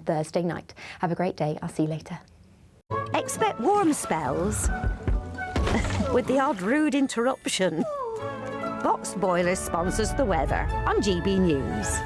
Thursday night. Have a great day. I'll see you later. Expect warm spells with the odd rude interruption. Box Boiler sponsors the weather on GB News.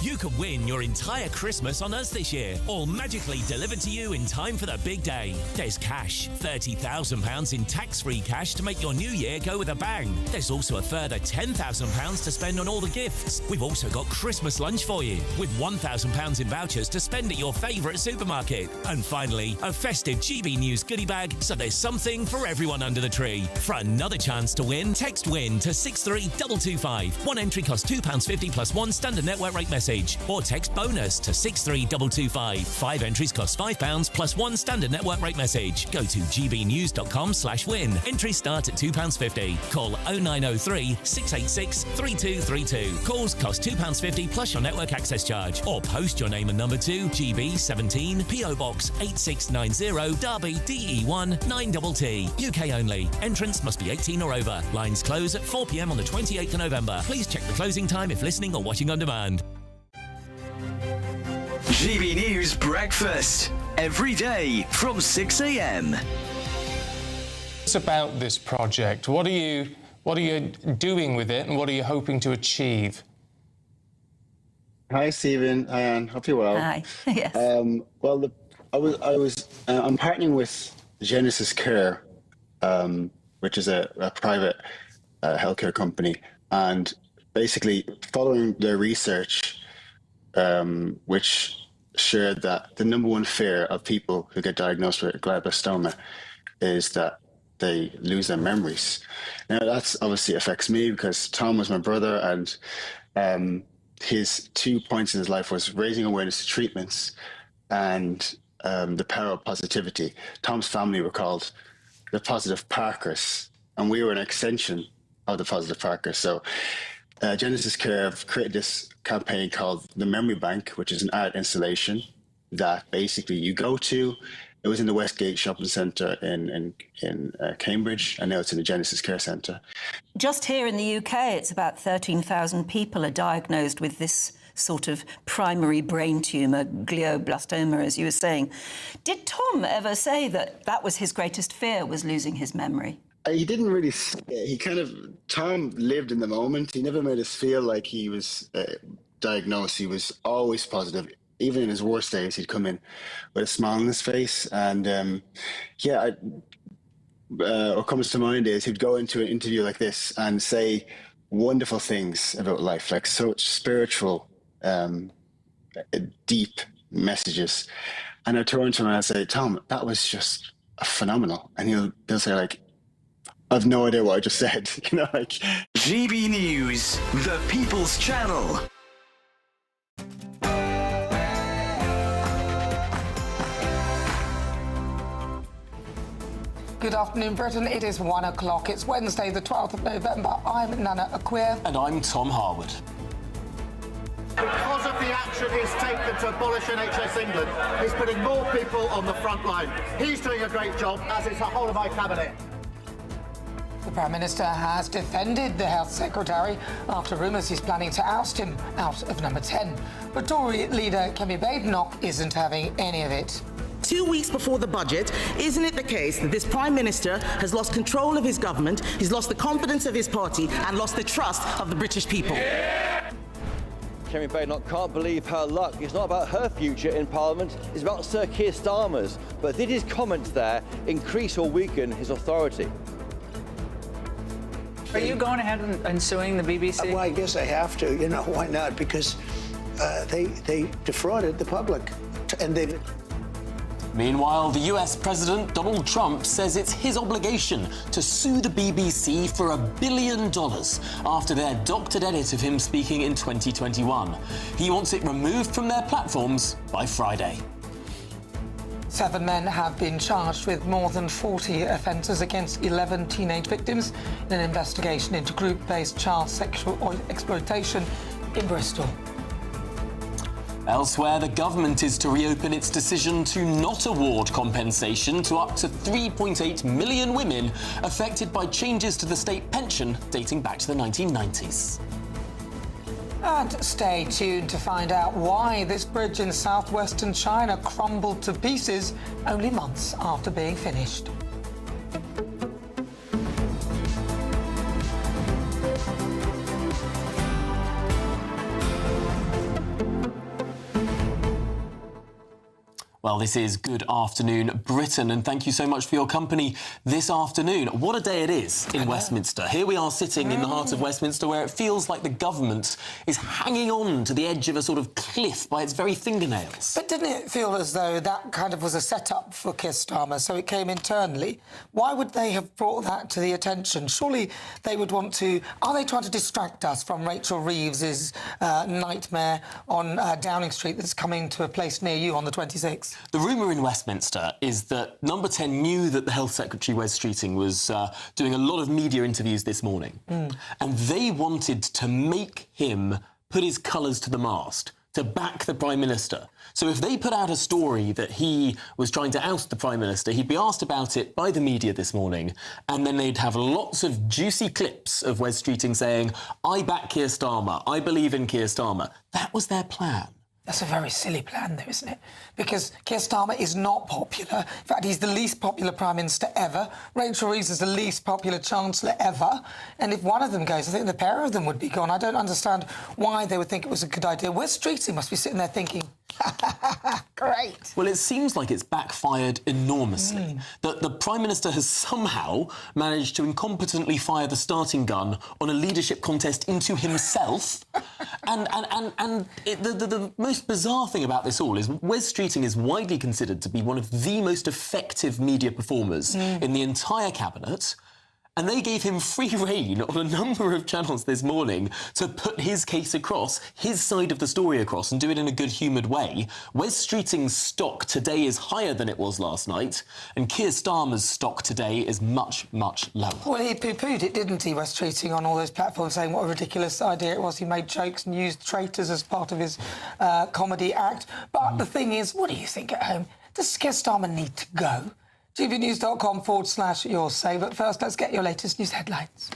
You could win your entire Christmas on us this year, all magically delivered to you in time for the big day. There's cash, £30,000 in tax-free cash to make your new year go with a bang. There's also a further £10,000 to spend on all the gifts. We've also got Christmas lunch for you, with £1,000 in vouchers to spend at your favourite supermarket. And finally, a festive GB News goodie bag, so there's something for everyone under the tree. For another chance to win, text WIN to 63225. One entry costs £2.50 plus one standard network rate message. Or text BONUS to 63225. 5 entries cost £5 plus one standard network rate message. Go to gbnews.com/win. Entries start at £2.50. Call 0903 686 3232. Calls cost £2.50 plus your network access charge. Or post your name and number to GB17 PO Box 8690 Derby DE1 9TT. UK only. Entrance must be 18 or over. Lines close at 4 p.m. on the 28th of November. Please check the closing time if listening or watching on demand. GB News Breakfast, every day from 6 a.m. It's about this project. What are you doing with it, and what are you hoping to achieve? Hi, Stephen. Hi, Anne. Hope you're well. Hi. Yes. I'm partnering with Genesis Care, which is a private healthcare company, and basically following their research, which shared that the number one fear of people who get diagnosed with glioblastoma is that they lose their memories. Now, that's obviously affects me because Tom was my brother, and his 2 points in his life was raising awareness to treatments and the power of positivity. Tom's family were called the Positive Parkers, and we were an extension of the Positive Parkers. So Genesis Care have created this campaign called the Memory Bank, which is an art installation that basically you go to. It was in the Westgate Shopping Centre in Cambridge, and now it's in the Genesis Care Centre. Just here in the UK, it's about 13,000 people are diagnosed with this sort of primary brain tumour, glioblastoma, as you were saying. Did Tom ever say that that was his greatest fear, was losing his memory? He didn't really. Tom lived in the moment. He never made us feel like he was diagnosed. He was always positive. Even in his worst days, he'd come in with a smile on his face. And what comes to mind is he'd go into an interview like this and say wonderful things about life, like such spiritual, deep messages. And I'd turn to him and I'd say, Tom, that was just phenomenal. And he'll say, like, I've no idea what I just said, like. GB News, the People's Channel. Good afternoon, Britain. It is 1 o'clock. It's Wednesday, the 12th of November. I'm Nana Akua. And I'm Tom Harwood. Because of the action he's taken to abolish NHS England, he's putting more people on the front line. He's doing a great job, as is the whole of my cabinet. The Prime Minister has defended the Health Secretary after rumours he's planning to oust him out of number 10. But Tory leader Kemi Badenoch isn't having any of it. 2 weeks before the budget, isn't it the case that this Prime Minister has lost control of his government, he's lost the confidence of his party and lost the trust of the British people? Kemi Badenoch can't believe her luck. It's not about her future in Parliament, it's about Sir Keir Starmer's. But did his comments there increase or weaken his authority? Are you going ahead and suing the BBC? Well, I guess I have to. Why not? Because they defrauded the public, and they. Meanwhile, the US President Donald Trump says it's his obligation to sue the BBC for $1 billion after their doctored edit of him speaking in 2021. He wants it removed from their platforms by Friday. 7 men have been charged with more than 40 offences against 11 teenage victims in an investigation into group-based child sexual exploitation in Bristol. Elsewhere, the government is to reopen its decision to not award compensation to up to 3.8 million women affected by changes to the state pension dating back to the 1990s. And stay tuned to find out why this bridge in southwestern China crumbled to pieces only months after being finished. Well, this is Good Afternoon Britain, and thank you so much for your company this afternoon. What a day it is in Westminster. Here we are sitting in the heart of Westminster, where it feels like the government is hanging on to the edge of a sort of cliff by its very fingernails. But didn't it feel as though that kind of was a setup for Keir Starmer, so it came internally? Why would they have brought that to the attention? Surely they would want to... Are they trying to distract us from Rachel Reeves's nightmare on Downing Street that's coming to a place near you on the 26th? The rumour in Westminster is that Number 10 knew that the Health Secretary, Wes Streeting, was doing a lot of media interviews this morning. And they wanted to make him put his colours to the mast, to back the Prime Minister. So if they put out a story that he was trying to oust the Prime Minister, he'd be asked about it by the media this morning, and then they'd have lots of juicy clips of Wes Streeting saying, I back Keir Starmer, I believe in Keir Starmer. That was their plan. That's a very silly plan, though, isn't it? Because Keir Starmer is not popular. In fact, he's the least popular Prime Minister ever. Rachel Reeves is the least popular Chancellor ever. And if one of them goes, I think the pair of them would be gone. I don't understand why they would think it was a good idea. Wes Streeting must be sitting there thinking, great. Well, it seems like it's backfired enormously. That the Prime Minister has somehow managed to incompetently fire the starting gun on a leadership contest into himself. The most bizarre thing about this all is Wes Streeting is widely considered to be one of the most effective media performers in the entire cabinet. And they gave him free rein on a number of channels this morning to put his case across, his side of the story across, and do it in a good-humoured way. Wes Streeting's stock today is higher than it was last night, and Keir Starmer's stock today is much, much lower. Well, he poo-pooed it, didn't he, Wes Streeting, on all those platforms, saying what a ridiculous idea it was. He made jokes and used traitors as part of his comedy act. But the thing is, what do you think at home? Does Keir Starmer need to go? GBNews.com/your say. But first, let's get your latest news headlines.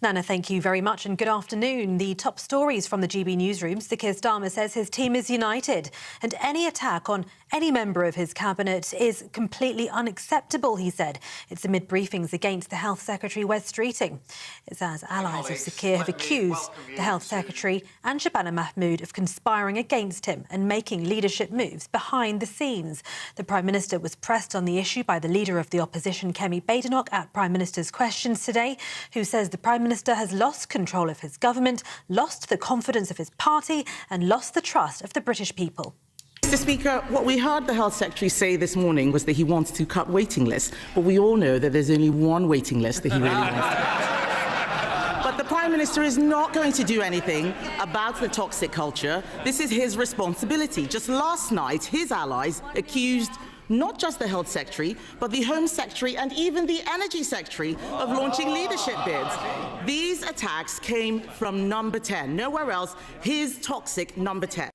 Nana, thank you very much and good afternoon. The top stories from the GB newsrooms. Keir Starmer says his team is united and any attack on any member of his cabinet is completely unacceptable, he said. It's amid briefings against the Health Secretary, Wes Streeting. It's as allies of Sir Keir have accused the Health Secretary and Shabana Mahmood of conspiring against him and making leadership moves behind the scenes. The Prime Minister was pressed on the issue by the leader of the opposition, Kemi Badenoch, at Prime Minister's Questions today, who says the Prime Minister has lost control of his government, lost the confidence of his party and lost the trust of the British people. Mr. Speaker, what we heard the Health Secretary say this morning was that he wants to cut waiting lists, but we all know that there's only one waiting list that he really wants to cut. But the Prime Minister is not going to do anything about the toxic culture. This is his responsibility. Just last night, his allies accused not just the Health Secretary, but the Home Secretary and even the Energy Secretary of launching leadership bids. These attacks came from Number 10, nowhere else, his toxic Number 10.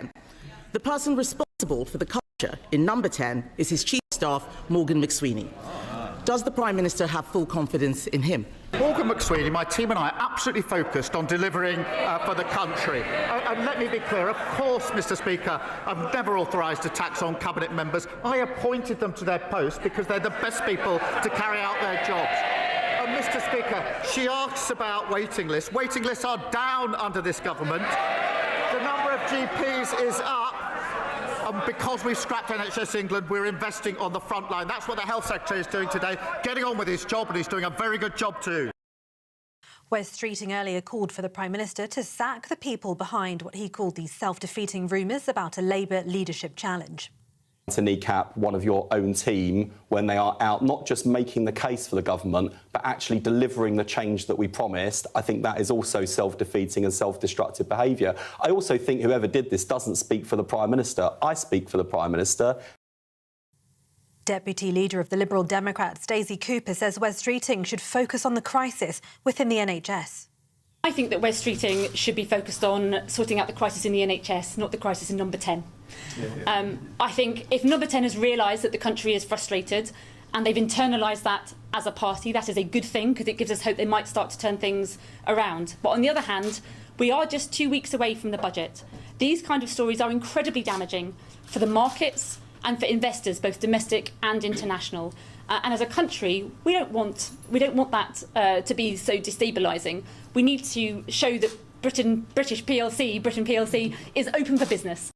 The person responsible for the culture in Number 10 is his Chief of Staff, Morgan McSweeney. Does the Prime Minister have full confidence in him? Morgan McSweeney, my team and I are absolutely focused on delivering for the country. And let me be clear, of course, Mr. Speaker, I've never authorised attacks on Cabinet members. I appointed them to their posts because they're the best people to carry out their jobs. Mr. Speaker, she asks about waiting lists. Waiting lists are down under this government. The number of GPs is up. Because we've scrapped NHS England, we're investing on the front line. That's what the Health Secretary is doing today, getting on with his job, and he's doing a very good job too. Wes Streeting earlier called for the Prime Minister to sack the people behind what he called the self-defeating rumours about a Labour leadership challenge. To kneecap one of your own team when they are out not just making the case for the government but actually delivering the change that we promised, I think that is also self-defeating and self-destructive behaviour. I also think whoever did this doesn't speak for the Prime Minister. I speak for the Prime Minister. Deputy Leader of the Liberal Democrats, Stacey Cooper, says Wes Streeting should focus on the crisis within the NHS. I think that Wes Streeting should be focused on sorting out the crisis in the NHS, not the crisis in Number 10. I think if Number 10 has realised that the country is frustrated and they've internalised that as a party. That is a good thing because it gives us hope they might start to turn things around. But on the other hand, we are just 2 weeks away from the budget. These kind of stories are incredibly damaging for the markets and for investors, both domestic and international. And as a country, we don't want that to be so destabilising. We need to show that Britain PLC is open for business.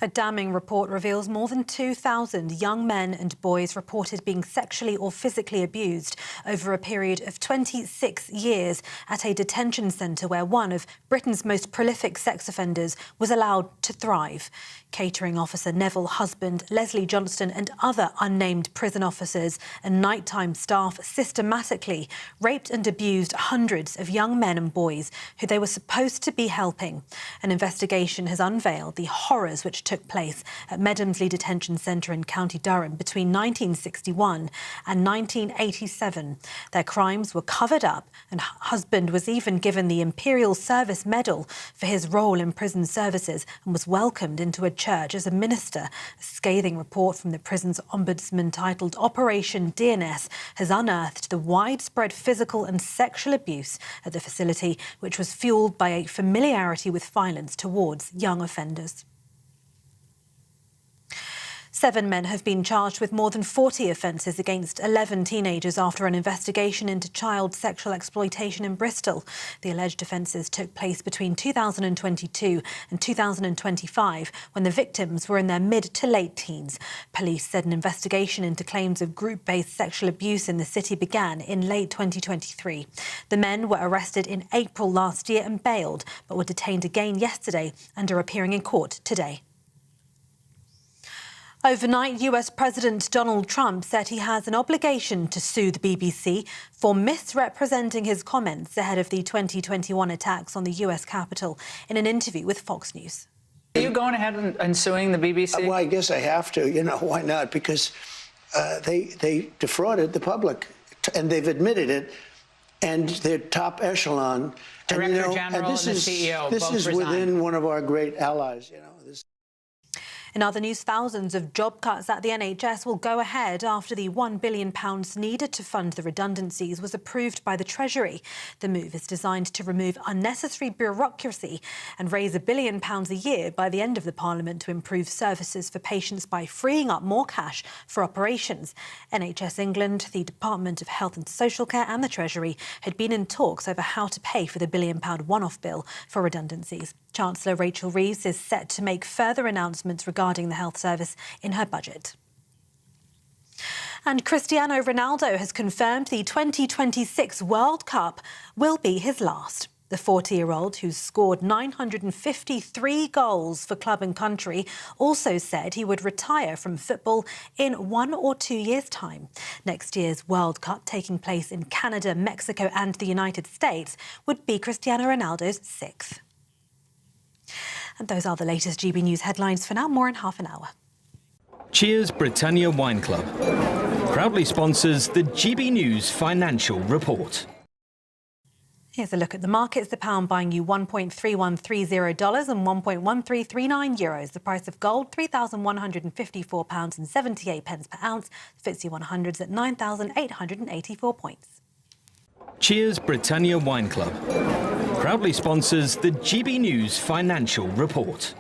A damning report reveals more than 2,000 young men and boys reported being sexually or physically abused over a period of 26 years at a detention centre where one of Britain's most prolific sex offenders was allowed to thrive. Catering officer Neville Husband, Leslie Johnston and other unnamed prison officers and nighttime staff systematically raped and abused hundreds of young men and boys who they were supposed to be helping. An investigation has unveiled the horrors which took place at Medhamsley Detention Centre in County Durham between 1961 and 1987. Their crimes were covered up and Husband was even given the Imperial Service Medal for his role in prison services and was welcomed into a church as a minister. A scathing report from the prison's ombudsman titled Operation DNS has unearthed the widespread physical and sexual abuse at the facility, which was fuelled by a familiarity with violence towards young offenders. 7 men have been charged with more than 40 offences against 11 teenagers after an investigation into child sexual exploitation in Bristol. The alleged offences took place between 2022 and 2025, when the victims were in their mid to late teens. Police said an investigation into claims of group-based sexual abuse in the city began in late 2023. The men were arrested in April last year and bailed, but were detained again yesterday and are appearing in court today. Overnight, US President Donald Trump said he has an obligation to sue the BBC for misrepresenting his comments ahead of the 2021 attacks on the US Capitol in an interview with Fox News. Are you going ahead and suing the BBC? Well, I guess I have to. You know, why not? Because they defrauded the public, and they've admitted it, and they're top echelon. Director General and the CEO This both is resigned. within one of our great allies, you know. In other news, thousands of job cuts at the NHS will go ahead after the £1 billion needed to fund the redundancies was approved by the Treasury. The move is designed to remove unnecessary bureaucracy and raise £1 billion a year by the end of the Parliament to improve services for patients by freeing up more cash for operations. NHS England, the Department of Health and Social Care and the Treasury had been in talks over how to pay for the £1 billion one-off bill for redundancies. Chancellor Rachel Reeves is set to make further announcements regarding the health service in her budget. And Cristiano Ronaldo has confirmed the 2026 World Cup will be his last. The 40-year-old, who's scored 953 goals for club and country, also said he would retire from football in 1 or 2 years' time. Next year's World Cup, taking place in Canada, Mexico and the United States, would be Cristiano Ronaldo's 6th. And those are the latest GB News headlines for now. More in half an hour. Cheers Britannia Wine Club proudly sponsors the GB News Financial Report. Here's a look at the markets. The pound buying you $1.3130 and €1.1339. The price of gold, £3,154.78 per ounce. The FTSE 100's at 9,884 points. Cheers Britannia Wine Club proudly sponsors the GB News Financial Report.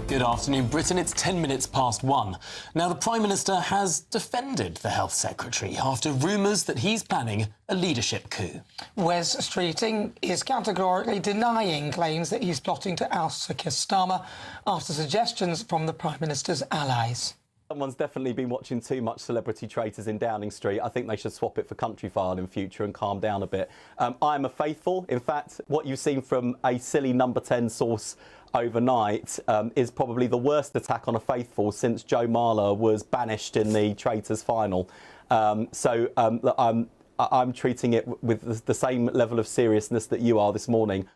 Good afternoon, Britain. It's 10 minutes past 1. Now, the Prime Minister has defended the Health Secretary after rumours that he's planning a leadership coup. Wes Streeting is categorically denying claims that he's plotting to oust Sir Keir Starmer after suggestions from the Prime Minister's allies. Someone's definitely been watching too much Celebrity Traitors in Downing Street. I think they should swap it for Countryfile in future and calm down a bit. I'm a faithful. In fact, what you've seen from a silly number 10 source overnight is probably the worst attack on a faithful since Joe Marler was banished in the Traitors final. I'm treating it with the same level of seriousness that you are this morning.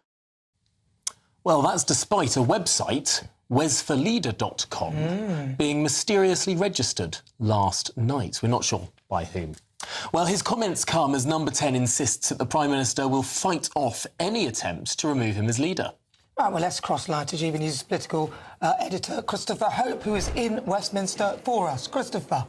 Well, that's despite a website wesforleader.com being mysteriously registered last night. We're not sure by whom. Well, his comments come as Number 10 insists that the Prime Minister will fight off any attempt to remove him as leader. Right, well, let's cross line to GBNews political editor Christopher Hope, who is in Westminster for us. Christopher.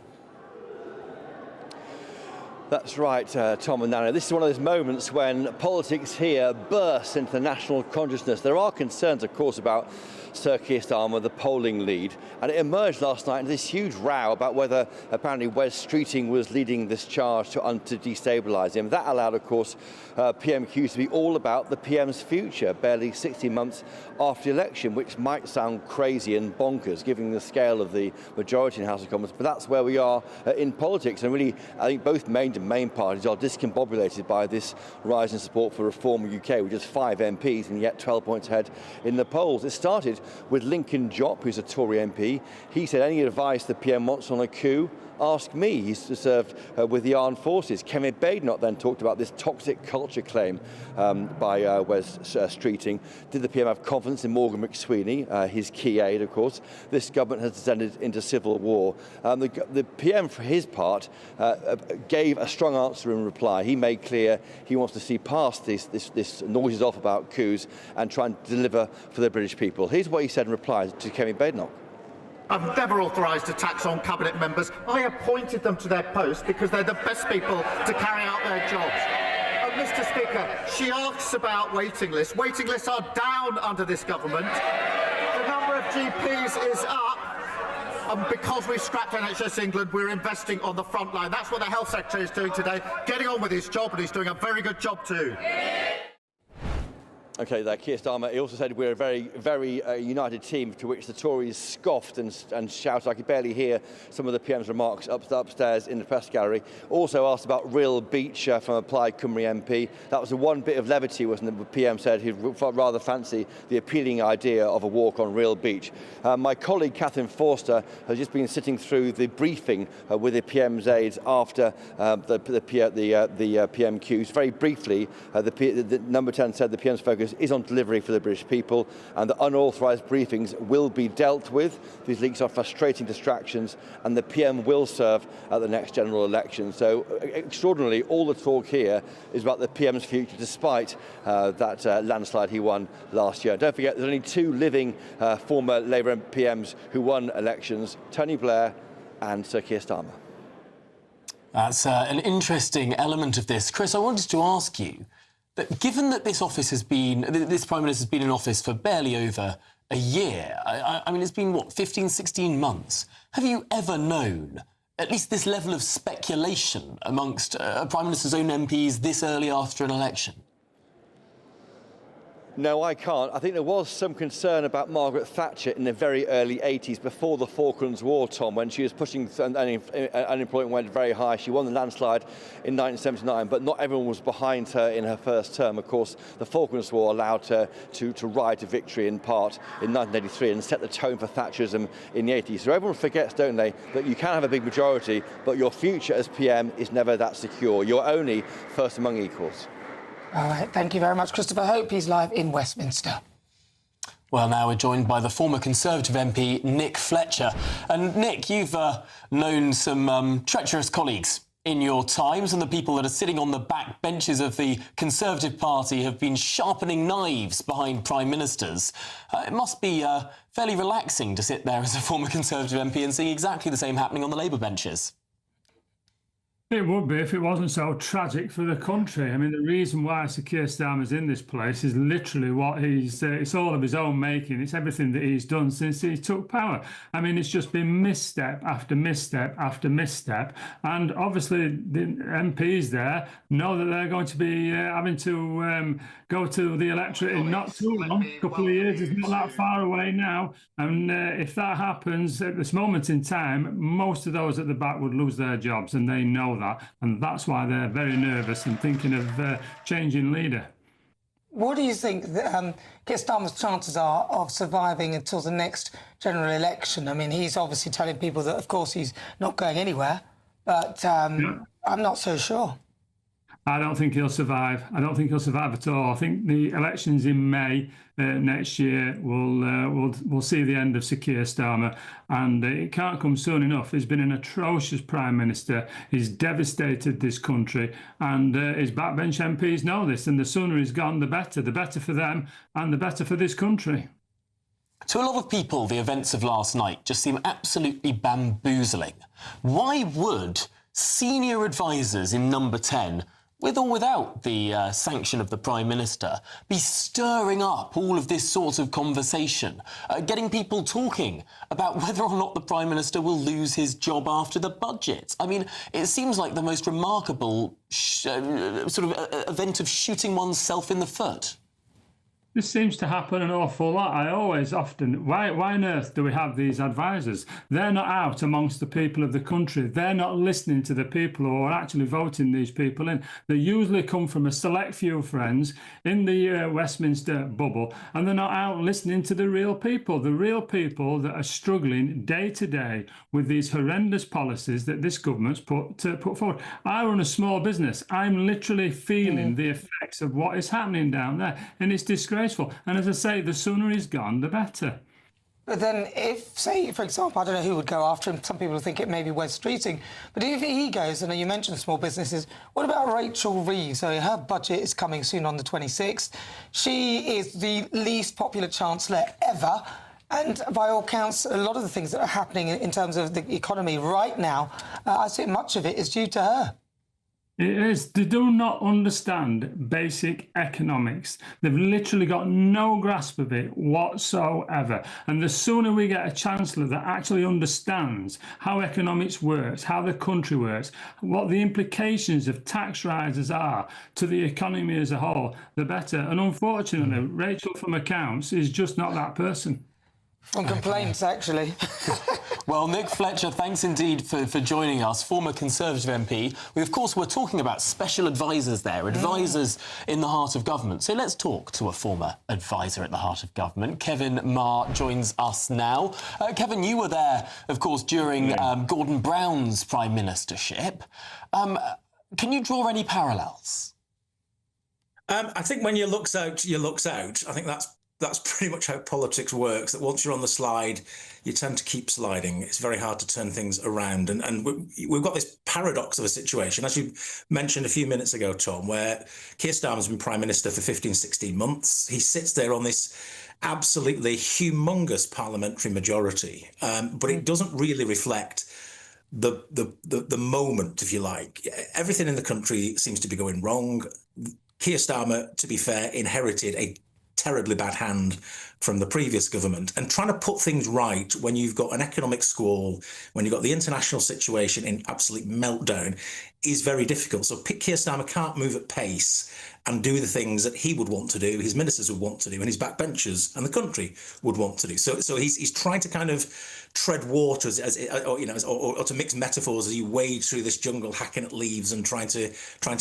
That's right, Tom and Nana. This is one of those moments when politics here bursts into the national consciousness. There are concerns, of course, about Sir Keir Starmer, the polling lead, and it emerged last night into this huge row about whether apparently Wes Streeting was leading this charge to destabilise him. That allowed, of course, PMQs to be all about the PM's future, barely 16 months after the election, which might sound crazy and bonkers, given the scale of the majority in the House of Commons, but that's where we are in politics. And really, I think both main parties are discombobulated by this rise in support for Reform UK, with just 5 MPs and yet 12 points ahead in the polls. It started with Lincoln Jopp, who's a Tory MP. He said, any advice the PM wants on a coup, ask me. He's served with the armed forces. Kemi Badenoch then talked about this toxic culture claim by Wes Streeting. Did the PM have confidence in Morgan McSweeney, his key aide, of course? This government has descended into civil war. The PM, for his part, gave a strong answer in reply. He made clear he wants to see past this noises off about coups and try and deliver for the British people. Here's what he said in reply to Kemi Badenoch. I've never authorised attacks on cabinet members. I appointed them to their posts because they're the best people to carry out their jobs. Mr. Speaker, she asks about waiting lists. Waiting lists are down under this government. The number of GPs is up. Because we've scrapped NHS England, we're investing on the front line. That's what the Health Secretary is doing today, getting on with his job, and he's doing a very good job too. OK, there, Keir Starmer, he also said we're a very united team, to which the Tories scoffed and shouted. I could barely hear some of the PM's remarks upstairs in the press gallery. Also asked about Real Beach from a Plaid Cymru MP. That was the one bit of levity, wasn't it? The PM said he'd rather fancy the appealing idea of a walk on Real Beach. My colleague Catherine Forster has just been sitting through the briefing with the PM's aides after the PMQs. Very briefly, the Number 10 said the PM's focus is on delivery for the British people, and the unauthorised briefings will be dealt with. These leaks are frustrating distractions, and the PM will serve at the next general election. So, extraordinarily, all the talk here is about the PM's future, despite that landslide he won last year. Don't forget, there's only 2 living former Labour PMs who won elections, Tony Blair and Sir Keir Starmer. That's an interesting element of this. Chris, I wanted to ask you, that given that this Prime Minister has been in office for barely over a year, I mean, it's been, what, 15, 16 months? Have you ever known at least this level of speculation amongst a Prime Minister's own MPs this early after an election? No, I can't. I think there was some concern about Margaret Thatcher in the very early 80s, before the Falklands War, Tom, when she was pushing unemployment went very high. She won the landslide in 1979, but not everyone was behind her in her first term. Of course, the Falklands War allowed her to ride to victory in part in 1983 and set the tone for Thatcherism in the 80s. So everyone forgets, don't they, that you can have a big majority, but your future as PM is never that secure. You're only first among equals. All right, thank you very much, Christopher Hope. He's live in Westminster. Well, now we're joined by the former Conservative MP, Nick Fletcher. And Nick, you've known some treacherous colleagues in your times, and the people that are sitting on the back benches of the Conservative Party have been sharpening knives behind Prime Ministers. It must be fairly relaxing to sit there as a former Conservative MP and see exactly the same happening on the Labour benches. It would be if it wasn't so tragic for the country. I mean, the reason why Sir Keir Starmer's in this place is literally what it's all of his own making. It's everything that he's done since he took power. I mean, it's just been misstep after misstep after misstep. And obviously the MPs there know that they're going to be having to go to the electorate in not too long. A couple of years is not that far away now. And if that happens at this moment in time, most of those at the back would lose their jobs, and they know that. And that's why they're very nervous and thinking of changing leader. What do you think Keir Starmer's chances are of surviving until the next general election? I mean, he's obviously telling people that, of course, he's not going anywhere, but I'm not so sure. I don't think he'll survive. I don't think he'll survive at all. I think the elections in May next year will see the end of Sir Keir Starmer, and it can't come soon enough. He's been an atrocious Prime Minister. He's devastated this country, and his backbench MPs know this, and the sooner he's gone, the better for them and the better for this country. To a lot of people, the events of last night just seem absolutely bamboozling. Why would senior advisers in Number 10, with or without the sanction of the Prime Minister, be stirring up all of this sort of conversation, getting people talking about whether or not the Prime Minister will lose his job after the budget? I mean, it seems like the most remarkable sort of event of shooting oneself in the foot. This seems to happen an awful lot. Why on earth do we have these advisors? They're not out amongst the people of the country. They're not listening to the people who are actually voting these people in. They usually come from a select few friends in the Westminster bubble, and they're not out listening to the real people that are struggling day to day with these horrendous policies that this government's put forward. I run a small business. I'm literally feeling the effects of what is happening down there, and it's disgraceful. And as I say, the sooner he's gone, the better. But then if, say, for example, I don't know who would go after him. Some people think it may be Wes Streeting. But if he goes, and you mentioned small businesses, what about Rachel Reeves? So her budget is coming soon on the 26th. She is the least popular Chancellor ever. And by all counts, a lot of the things that are happening in terms of the economy right now, I think much of it is due to her. It is. They do not understand basic economics. They've literally got no grasp of it whatsoever. And the sooner we get a Chancellor that actually understands how economics works, how the country works, what the implications of tax rises are to the economy as a whole, the better. And unfortunately, Rachel from Accounts is just not that person. From complaints, actually. Well, Nick Fletcher, thanks indeed for joining us, former Conservative MP. We, of course, were talking about special advisers there, advisers in the heart of government. So let's talk to a former adviser at the heart of government. Kevin Marr joins us now. Kevin, you were there, of course, during Gordon Brown's prime ministership. Can you draw any parallels? I think when you looks out, you looks out. I think that's pretty much how politics works, that once you're on the slide, you tend to keep sliding. It's very hard to turn things around. And we've got this paradox of a situation, as you mentioned a few minutes ago, Tom, where Keir Starmer's been Prime Minister for 15, 16 months. He sits there on this absolutely humongous parliamentary majority, but it doesn't really reflect the moment, if you like. Everything in the country seems to be going wrong. Keir Starmer, to be fair, inherited a terribly bad hand from the previous government, and trying to put things right when you've got an economic squall, when you've got the international situation in absolute meltdown, is very difficult. So Keir Starmer can't move at pace and do the things that he would want to do, his ministers would want to do, and his backbenchers and the country would want to do. So he's trying to kind of tread waters, or to mix metaphors as you wade through this jungle, hacking at leaves and trying to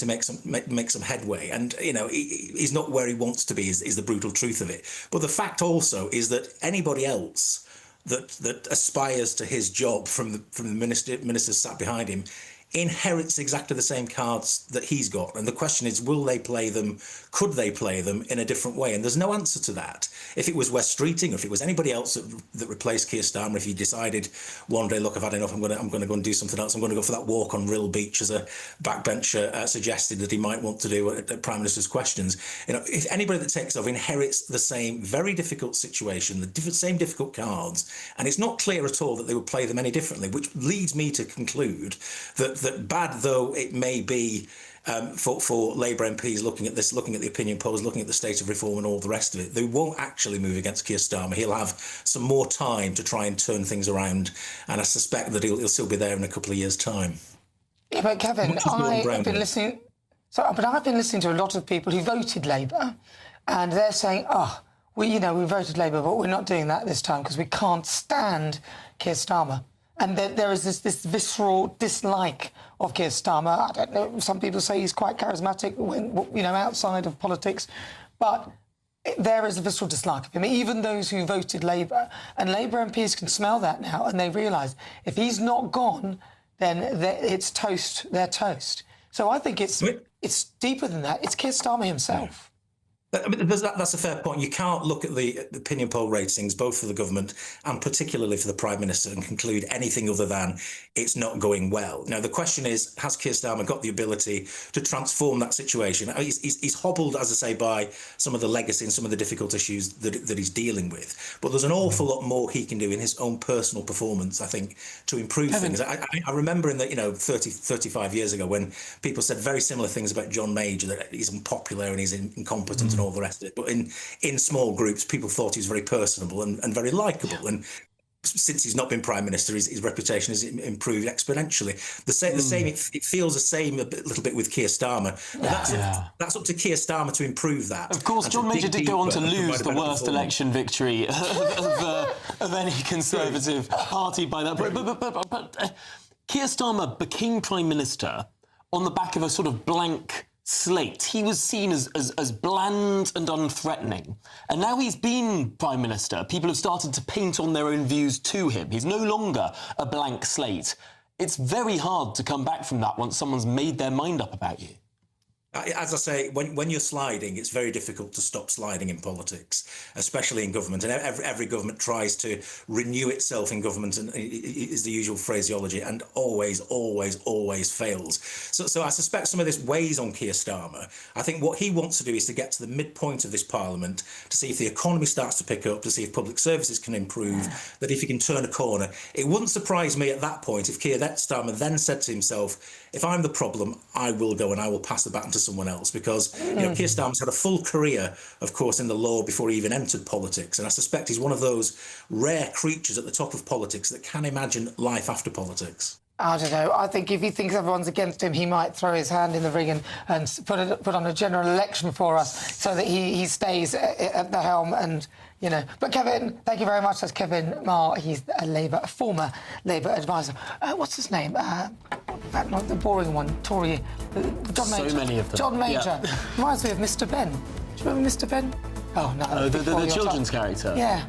make some headway. And he's not where he wants to be. Is the brutal truth of it. But the fact also is that anybody else that aspires to his job from the ministers sat behind him inherits exactly the same cards that he's got. And the question is, will they play them? Could they play them in a different way? And there's no answer to that. If it was Wes Streeting, or if it was anybody else that replaced Keir Starmer, if he decided one day, look, I've had enough, I'm going to go and do something else, I'm going to go for that walk on Rill Beach, as a backbencher suggested that he might want to do at the Prime Minister's questions. If anybody that takes over inherits the same very difficult situation, same difficult cards, and it's not clear at all that they would play them any differently, which leads me to conclude that bad though it may be for Labour MPs looking at this, looking at the opinion polls, looking at the state of reform and all the rest of it, they won't actually move against Keir Starmer. He'll have some more time to try and turn things around, and I suspect that he'll still be there in a couple of years' time. Yeah, but Kevin, I've been listening to a lot of people who voted Labour, and they're saying, we voted Labour, but we're not doing that this time because we can't stand Keir Starmer. And there is this visceral dislike of Keir Starmer. I don't know, some people say he's quite charismatic when, outside of politics. But there is a visceral dislike of him, even those who voted Labour. And Labour MPs can smell that now, and they realise if he's not gone, then it's toast. They're toast. So I think it's It's deeper than that. It's Keir Starmer himself. I mean, that's a fair point. You can't look at the opinion poll ratings, both for the government and particularly for the Prime Minister, and conclude anything other than it's not going well. Now, the question is, has Keir Starmer got the ability to transform that situation? He's hobbled, as I say, by some of the legacy and some of the difficult issues that he's dealing with. But there's an awful lot more he can do in his own personal performance, I think, to improve things. I remember in the 35 years ago when people said very similar things about John Major, that he's unpopular and he's incompetent and all the rest of it. But in small groups, people thought he was very personable and very likeable. And since he's not been Prime Minister, his reputation has improved exponentially. The same. It feels the same a little bit with Keir Starmer. That's up to Keir Starmer to improve that. Of course, John Major did go on to lose the worst election victory of any Conservative party by that point. But Keir Starmer became Prime Minister on the back of a sort of blank slate. He was seen as bland and unthreatening. And now he's been Prime Minister, people have started to paint on their own views to him. He's no longer a blank slate. It's very hard to come back from that once someone's made their mind up about you. As I say, when you're sliding, it's very difficult to stop sliding in politics, especially in government. And every government tries to renew itself in government, and is the usual phraseology, and always fails. So I suspect some of this weighs on Keir Starmer. I think what he wants to do is to get to the midpoint of this Parliament, to see if the economy starts to pick up, to see if public services can improve, that if he can turn a corner. It wouldn't surprise me at that point if Keir Starmer then said to himself, if I'm the problem, I will go and I will pass the baton to someone else, because Keir Starmer's had a full career, of course, in the law before he even entered politics, and I suspect he's one of those rare creatures at the top of politics that can imagine life after politics. I don't know. I think if he thinks everyone's against him, he might throw his hand in the ring and put on a general election for us so that he stays at the helm. And, you know. But Kevin, thank you very much. That's Kevin Marr. He's a former Labour advisor. What's his name? Not the boring one. Tory. John Major. So many of them. John Major. Yeah. Reminds me of Mr. Ben. Do you remember Mr. Ben? Oh, no. The children's character? Yeah.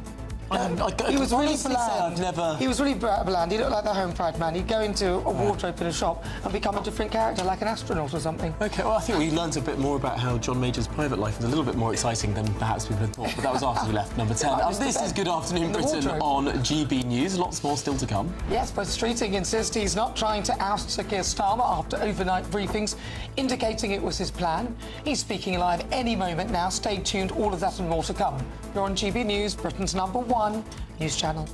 He was really bland. He was really bland. He looked like the Home Pride man. He'd go into a wardrobe in a shop and become a different character, like an astronaut or something. OK, well, I think we learned a bit more about how John Major's private life is a little bit more exciting than perhaps people had thought. But that was after you left Number 10. This is Good Afternoon Britain on GB News. Lots more still to come. Yes, Wes Streeting insists he's not trying to oust Sir Keir Starmer after overnight briefings, indicating it was his plan. He's speaking live any moment now. Stay tuned. All of that and more to come. You're on GB News, Britain's #1 news channel.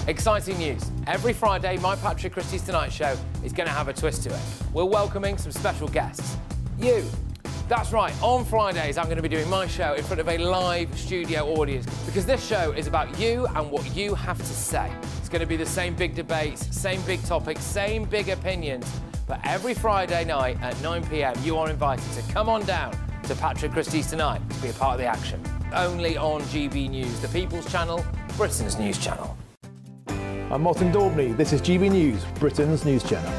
Exciting news. Every Friday, my Patrick Christie's Tonight Show is going to have a twist to it. We're welcoming some special guests. You. That's right, on Fridays I'm going to be doing my show in front of a live studio audience, because this show is about you and what you have to say. It's going to be the same big debates, same big topics, same big opinions. But every Friday night at 9 p.m, you are invited to come on down to Patrick Christie's Tonight to be a part of the action. Only on GB News, the People's Channel, Britain's news channel. I'm Martin Daubney. This is GB News, Britain's news channel.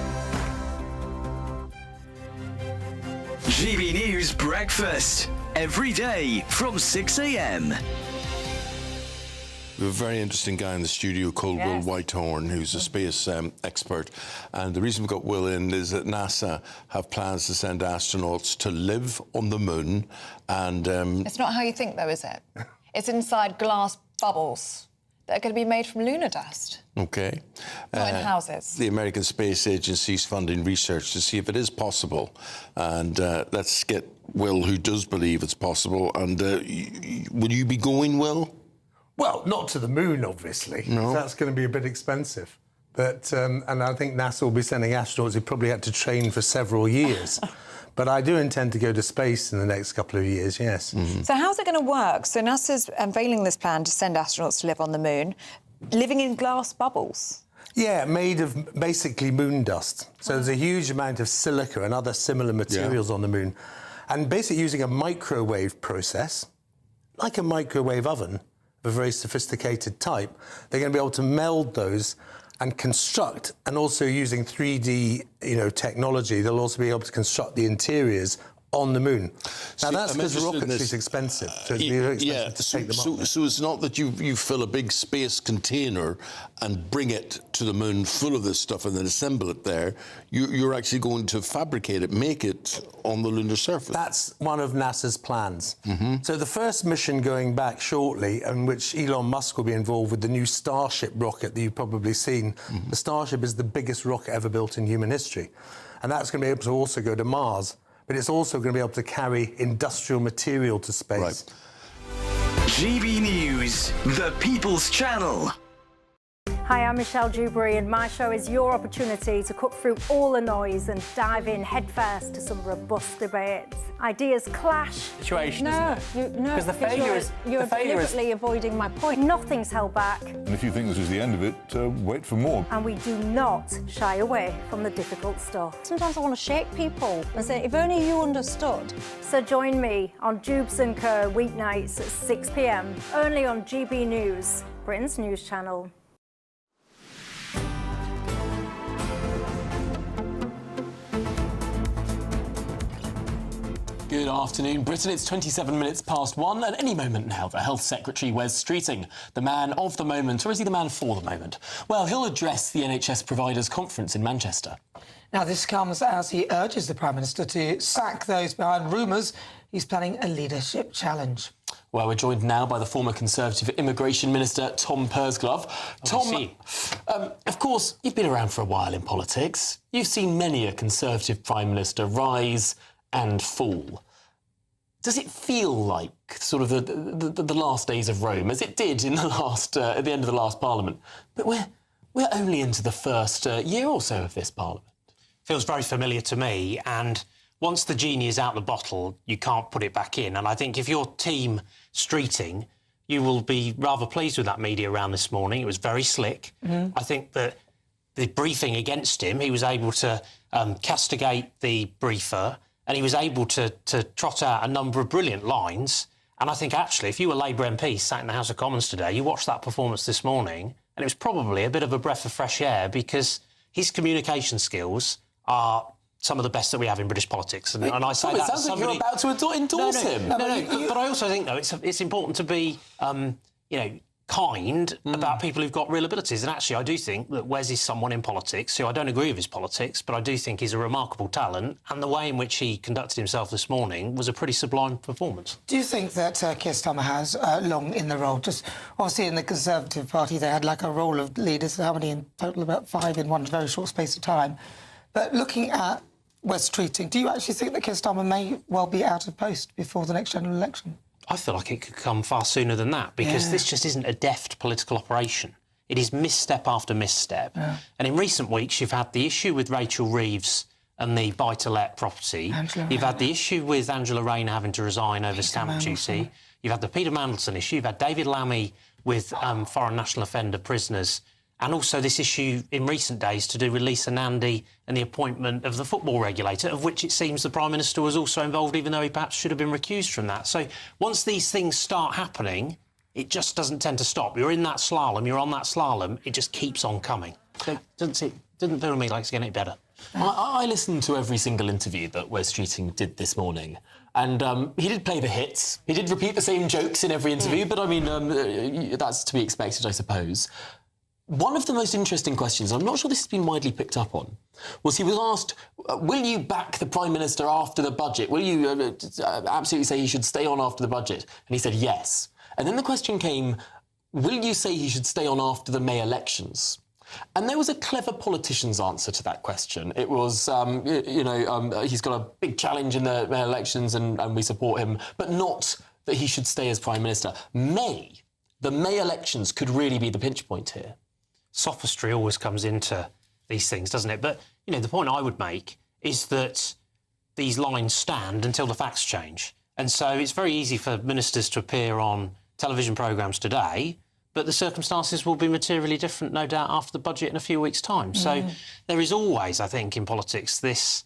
GB News Breakfast, every day from 6 a.m. We have a very interesting guy in the studio called Will Whitehorn, who's a space expert. And the reason we got Will in is that NASA have plans to send astronauts to live on the moon. And it's not how you think, though, is it? It's inside glass bubbles that are going to be made from lunar dust. OK. Not in houses. The American Space Agency is funding research to see if it is possible. And let's get Will, who does believe it's possible. And will you be going, Will? Well, not to the moon, obviously. No. That's going to be a bit expensive. But and I think NASA will be sending astronauts who probably had to train for several years. But I do intend to go to space in the next couple of years, yes. Mm-hmm. So how's it going to work? So NASA's unveiling this plan to send astronauts to live on the moon, living in glass bubbles. Yeah, made of basically moon dust. So there's a huge amount of silica and other similar materials on the moon. And basically using a microwave process, like a microwave oven, of a very sophisticated type, they're going to be able to meld those and construct, and also using 3D, technology, they'll also be able to construct the interiors on the moon. Now, See, that's I'm because interested in rocketry this. is expensive, so it's very expensive to take them up there. So it's not that you fill a big space container and bring it to the moon full of this stuff and then assemble it there. You're actually going to fabricate it, make it on the lunar surface. That's one of NASA's plans. So the first mission going back shortly, in which Elon Musk will be involved with the new Starship rocket that you've probably seen. The Starship is the biggest rocket ever built in human history. And that's going to be able to also go to Mars. But it's also going to be able to carry industrial material to space. Right. GB News, the People's Channel. Hi, I'm Michelle Dewberry, and my show is your opportunity to cut through all the noise and dive in headfirst to some robust debates. Ideas clash. Situation, No, Because the failure is... You're deliberately avoiding my point. Nothing's held back, And if you think this is the end of it, wait for more. and we do not shy away from the difficult stuff. Sometimes I want to shake people and say, if only you understood. So join me on Jubes & Co. weeknights at 6 p.m, only on GB News, Britain's news channel. Good afternoon, Britain. It's 27 minutes past 1, and any moment now, the Health Secretary, Wes Streeting, the man of the moment, or is he the man for the moment? Well, he'll address the NHS Providers Conference in Manchester. Now, this comes as he urges the Prime Minister to sack those behind rumours he's planning a leadership challenge. Well, we're joined now by the former Conservative Immigration Minister, Tom Pursglove. Tom, of course, you've been around for a while in politics. You've seen many a Conservative Prime Minister rise and fall. Does it feel like sort of the last days of Rome, as it did in the last at the end of the last Parliament? But we're only into the first year or so of this Parliament. Feels very familiar to me, and once the genie is out the bottle, you can't put it back in. And I think if you're Team Streeting, you will be rather pleased with that media round this morning. It was very slick. I think that the briefing against him, he was able to castigate the briefer, and he was able to trot out a number of brilliant lines. And I think, actually, if you were Labour MP sat in the House of Commons today, you watched that performance this morning, and it was probably a bit of a breath of fresh air, because his communication skills are some of the best that we have in British politics. And I say Tom, that it sounds like you're about to endorse him. No, but I also think, though, it's important to be, kind about people who've got real abilities. And actually, I do think that Wes is someone in politics who I don't agree with his politics, but I do think he's a remarkable talent. And the way in which he conducted himself this morning was a pretty sublime performance. Do you think that Keir Starmer has long in the role? Just obviously in the Conservative Party, they had like a role of leaders. How many in total? About 5 in one very short space of time. But looking at Wes Streeting, do you actually think that Keir Starmer may well be out of post before the next general election? I feel like it could come far sooner than that, because this just isn't a deft political operation. It is misstep after misstep. Yeah. And in recent weeks, you've had the issue with Rachel Reeves and the buy-to-let property. You've had the issue with Angela Rayner having to resign over stamp duty. You've had the Peter Mandelson issue. You've had David Lammy with foreign national offender prisoners. And also this issue in recent days to do with Lisa Nandy and the appointment of the football regulator, of which it seems the Prime Minister was also involved, even though he perhaps should have been recused from that. So once these things start happening, it just doesn't tend to stop. You're in that slalom, you're on that slalom, it just keeps on coming. So it doesn't feel to me like it's getting any better. I listened to every single interview that Wes Streeting did this morning, and he did play the hits. He did repeat the same jokes in every interview, but I mean, that's to be expected, I suppose. One of the most interesting questions, I'm not sure this has been widely picked up on, was he was asked, will you back the Prime Minister after the budget? Will you absolutely say he should stay on after the budget? And he said yes. And then the question came, will you say he should stay on after the May elections? And there was a clever politician's answer to that question. It was, he's got a big challenge in the May elections and we support him, but not that he should stay as Prime Minister. The May elections could really be the pinch point here. Sophistry always comes into these things, doesn't it? But, the point I would make is that these lines stand until the facts change. And so it's very easy for ministers to appear on television programmes today, but the circumstances will be materially different, no doubt, after the budget in a few weeks' time. So there is always, I think, in politics, this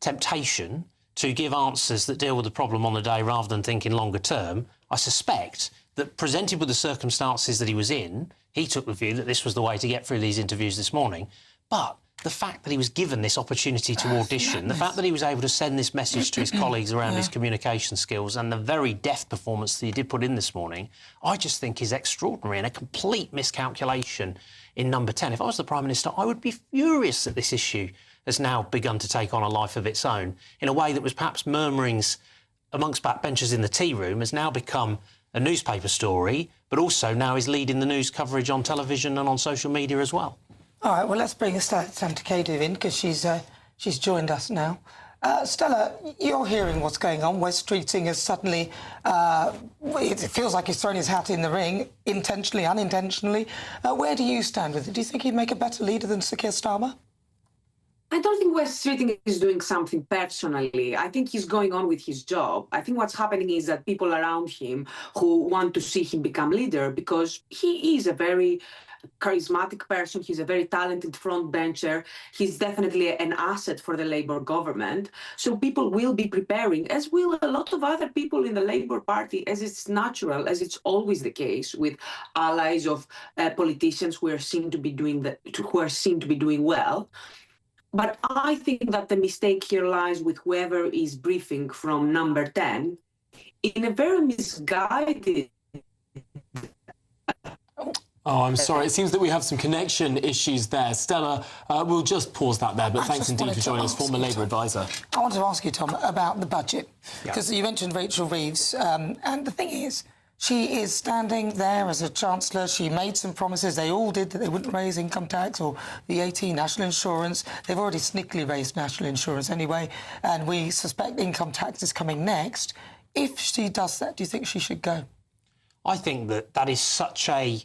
temptation to give answers that deal with the problem on the day rather than thinking longer term. I suspect that presented with the circumstances that he was in, he took the view that this was the way to get through these interviews this morning. But the fact that he was given this opportunity to audition, the fact that he was able to send this message to his colleagues around his communication skills and the very deft performance that he did put in this morning, I just think is extraordinary and a complete miscalculation in number 10. If I was the Prime Minister, I would be furious that this issue has now begun to take on a life of its own in a way that was perhaps murmurings amongst backbenchers in the tea room, has now become a newspaper story, but also now is leading the news coverage on television and on social media as well. All right, well, let's bring Santa Kadu in, because she's joined us now. Stella, you're hearing what's going on. Wes Streeting has suddenly, it feels like he's thrown his hat in the ring, intentionally, unintentionally. Where do you stand with it? Do you think he'd make a better leader than Sir Keir Starmer? I don't think Wes Streeting is doing something personally. I think he's going on with his job. I think what's happening is that people around him who want to see him become leader, because he is a very charismatic person. He's a very talented frontbencher. He's definitely an asset for the Labour government. So people will be preparing, as will a lot of other people in the Labour Party, as it's natural, as it's always the case with allies of politicians who are seen to be doing well. But I think that the mistake here lies with whoever is briefing from number 10 in a very misguided. Oh, I'm sorry. It seems that we have some connection issues there. Stella, we'll just pause that there, but thanks indeed for joining us, former Labour advisor. I want to ask you, Tom, about the budget, because you mentioned Rachel Reeves, and the thing is, she is standing there as a Chancellor. She made some promises. They all did, that they wouldn't raise income tax or VAT, national insurance. They've already sneakily raised national insurance anyway, and we suspect income tax is coming next. If she does that, do you think she should go? I think that is such a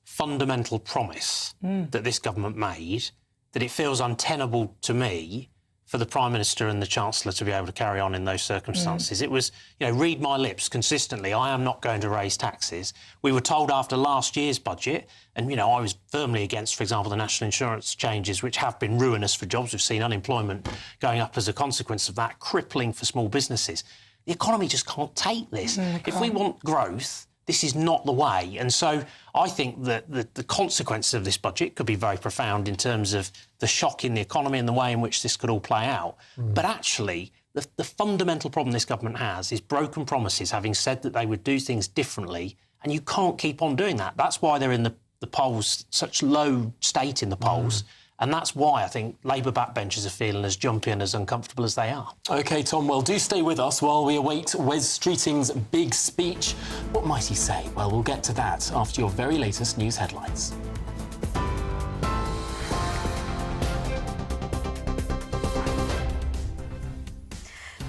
fundamental promise that this government made that it feels untenable to me for the Prime Minister and the Chancellor to be able to carry on in those circumstances. It was, read my lips consistently, I am not going to raise taxes. We were told after last year's budget, and, I was firmly against, for example, the national insurance changes, which have been ruinous for jobs. We've seen unemployment going up as a consequence of that, crippling for small businesses. The economy just can't take this. If we want growth, this is not the way. And so I think that the consequences of this budget could be very profound in terms of the shock in the economy and the way in which this could all play out. But actually, the fundamental problem this government has is broken promises, having said that they would do things differently, and you can't keep on doing that. That's why they're in the polls, such low state in the polls. And that's why I think Labour backbenchers are feeling as jumpy and as uncomfortable as they are. OK, Tom, well, do stay with us while we await Wes Streeting's big speech. What might he say? Well, we'll get to that after your very latest news headlines.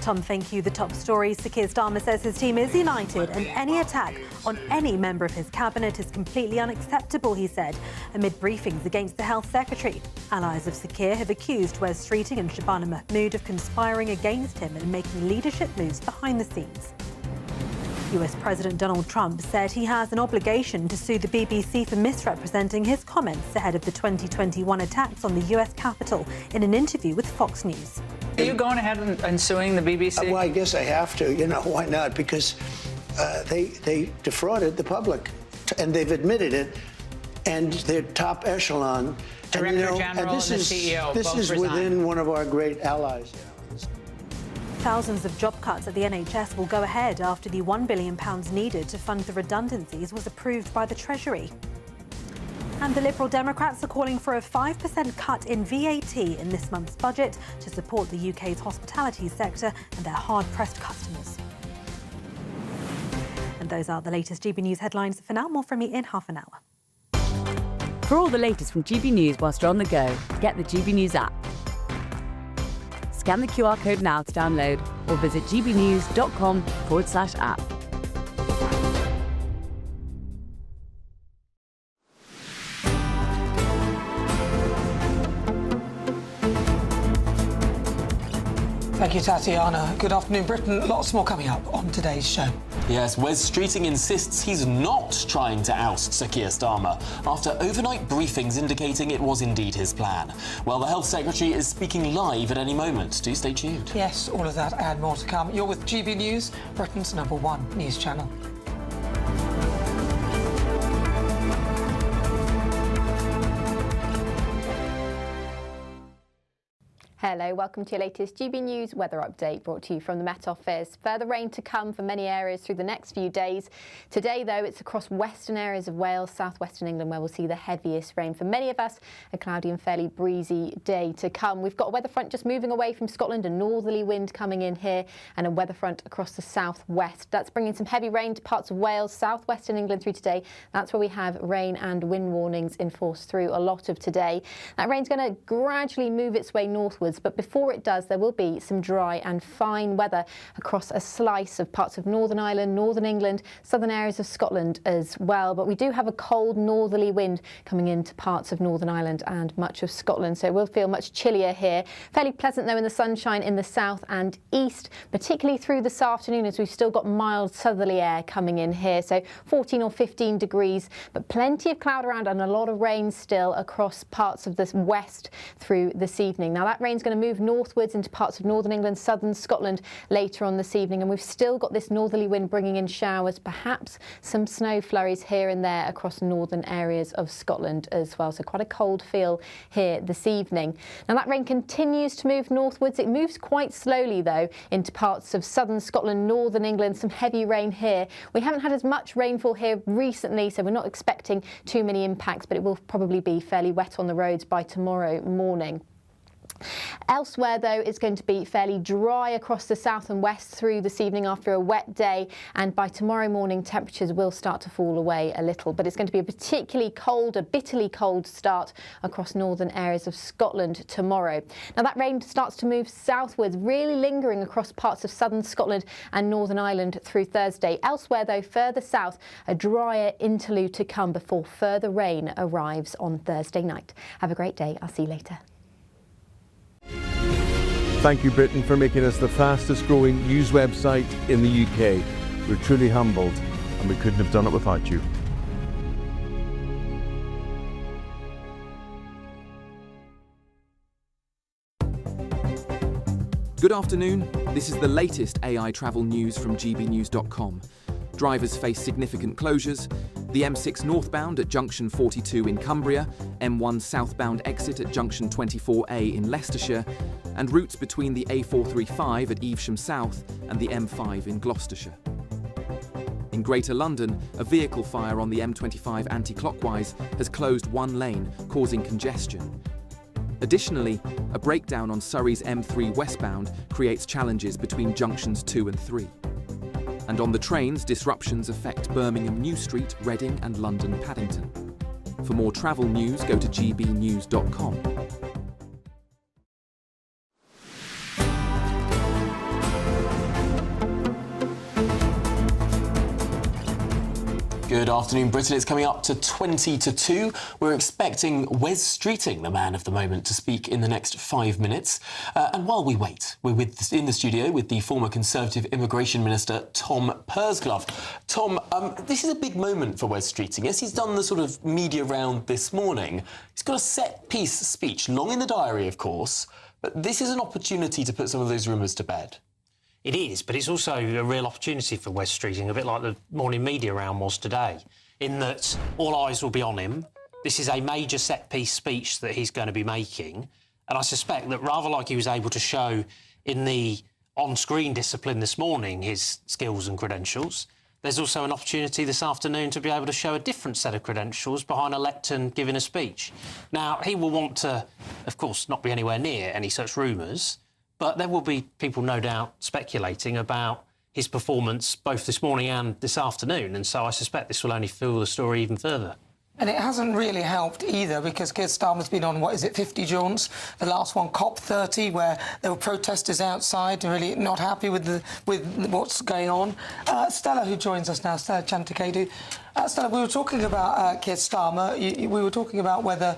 Tom, thank you. The top story: Sir Keir Starmer says his team is united and any attack on any member of his cabinet is completely unacceptable, he said, amid briefings against the Health Secretary. Allies of Sir Keir have accused Wes Streeting and Shabana Mahmood of conspiring against him and making leadership moves behind the scenes. US President Donald Trump said he has an obligation to sue the BBC for misrepresenting his comments ahead of the 2021 attacks on the US Capitol in an interview with Fox News. Are you going ahead and suing the BBC? Well, I guess I have to. Why not? Because they defrauded the public, and they've admitted it, and their top echelon. Director General and the CEO This both is resigned. within one of our great allies. Thousands of job cuts at the NHS will go ahead after the £1 billion needed to fund the redundancies was approved by the Treasury. And the Liberal Democrats are calling for a 5% cut in VAT in this month's budget to support the UK's hospitality sector and their hard-pressed customers. And those are the latest GB News headlines. For now, more from me in half an hour. For all the latest from GB News whilst you're on the go, get the GB News app. Scan the QR code now to download or visit gbnews.com/app. Thank you, Tatiana. Good afternoon, Britain. Lots more coming up on today's show. Yes, Wes Streeting insists he's not trying to oust Sir Keir Starmer after overnight briefings indicating it was indeed his plan. Well, the Health Secretary is speaking live at any moment. Do stay tuned. Yes, all of that and more to come. You're with GB News, Britain's #1 news channel. Hello, welcome to your latest GB News weather update brought to you from the Met Office. Further rain to come for many areas through the next few days. Today, though, it's across western areas of Wales, southwestern England, where we'll see the heaviest rain. For many of us, a cloudy and fairly breezy day to come. We've got a weather front just moving away from Scotland, a northerly wind coming in here, and a weather front across the southwest. That's bringing some heavy rain to parts of Wales, southwestern England through today. That's where we have rain and wind warnings in force through a lot of today. That rain's going to gradually move its way northwards, but before it does, there will be some dry and fine weather across a slice of parts of Northern Ireland, Northern England, southern areas of Scotland as well. But we do have a cold northerly wind coming into parts of Northern Ireland and much of Scotland, so it will feel much chillier here. Fairly pleasant, though, in the sunshine in the south and east, particularly through this afternoon, as we've still got mild southerly air coming in here, so 14 or 15 degrees, but plenty of cloud around and a lot of rain still across parts of the west through this evening. Now, that rain's going to move northwards into parts of northern England, southern Scotland later on this evening, and we've still got this northerly wind bringing in showers, perhaps some snow flurries here and there across northern areas of Scotland as well. So quite a cold feel here this evening. Now, that rain continues to move northwards. It moves quite slowly, though, into parts of southern Scotland, northern England. Some heavy rain here. We haven't had as much rainfall here recently, so we're not expecting too many impacts, but it will probably be fairly wet on the roads by tomorrow morning. Elsewhere, though, it's going to be fairly dry across the south and west through this evening after a wet day, and by tomorrow morning temperatures will start to fall away a little, but it's going to be a particularly cold, a bitterly cold start across northern areas of Scotland tomorrow. Now, that rain starts to move southwards, really lingering across parts of southern Scotland and Northern Ireland through Thursday. Elsewhere, though, further south, a drier interlude to come before further rain arrives on Thursday night. Have a great day. I'll see you later. Thank you, Britain, for making us the fastest growing news website in the UK. We're truly humbled, and we couldn't have done it without you. Good afternoon. This is the latest AI travel news from GBnews.com. Drivers face significant closures. The M6 northbound at junction 42 in Cumbria, M1 southbound exit at junction 24A in Leicestershire, and routes between the A435 at Evesham South and the M5 in Gloucestershire. In Greater London, a vehicle fire on the M25 anti-clockwise has closed one lane, causing congestion. Additionally, a breakdown on Surrey's M3 westbound creates challenges between junctions 2 and 3. And on the trains, disruptions affect Birmingham New Street, Reading and London Paddington. For more travel news, go to gbnews.com. Good afternoon, Britain. It's coming up to 20 to 2. We're expecting Wes Streeting, the man of the moment, to speak in the next 5 minutes. And while we wait, we're in the studio with the former Conservative Immigration Minister, Tom Pursglove. Tom, this is a big moment for Wes Streeting. Yes, he's done the sort of media round this morning. He's got a set-piece speech, long in the diary, of course, but this is an opportunity to put some of those rumours to bed. It is, but it's also a real opportunity for Wes Streeting, a bit like the morning media round was today, in that all eyes will be on him. This is a major set-piece speech that he's going to be making, and I suspect that rather like he was able to show in the on-screen discipline this morning his skills and credentials, there's also an opportunity this afternoon to be able to show a different set of credentials behind a lectern giving a speech. Now, he will want to, of course, not be anywhere near any such rumours, but there will be people, no doubt, speculating about his performance both this morning and this afternoon, and so I suspect this will only fuel the story even further. And it hasn't really helped either, because Keir Starmer's been on, 50 jaunts? The last one, COP30, where there were protesters outside, really not happy with what's going on. Stella, who joins us now, Stella Chantakadu. Stella, we were talking about Keir Starmer. We were talking about whether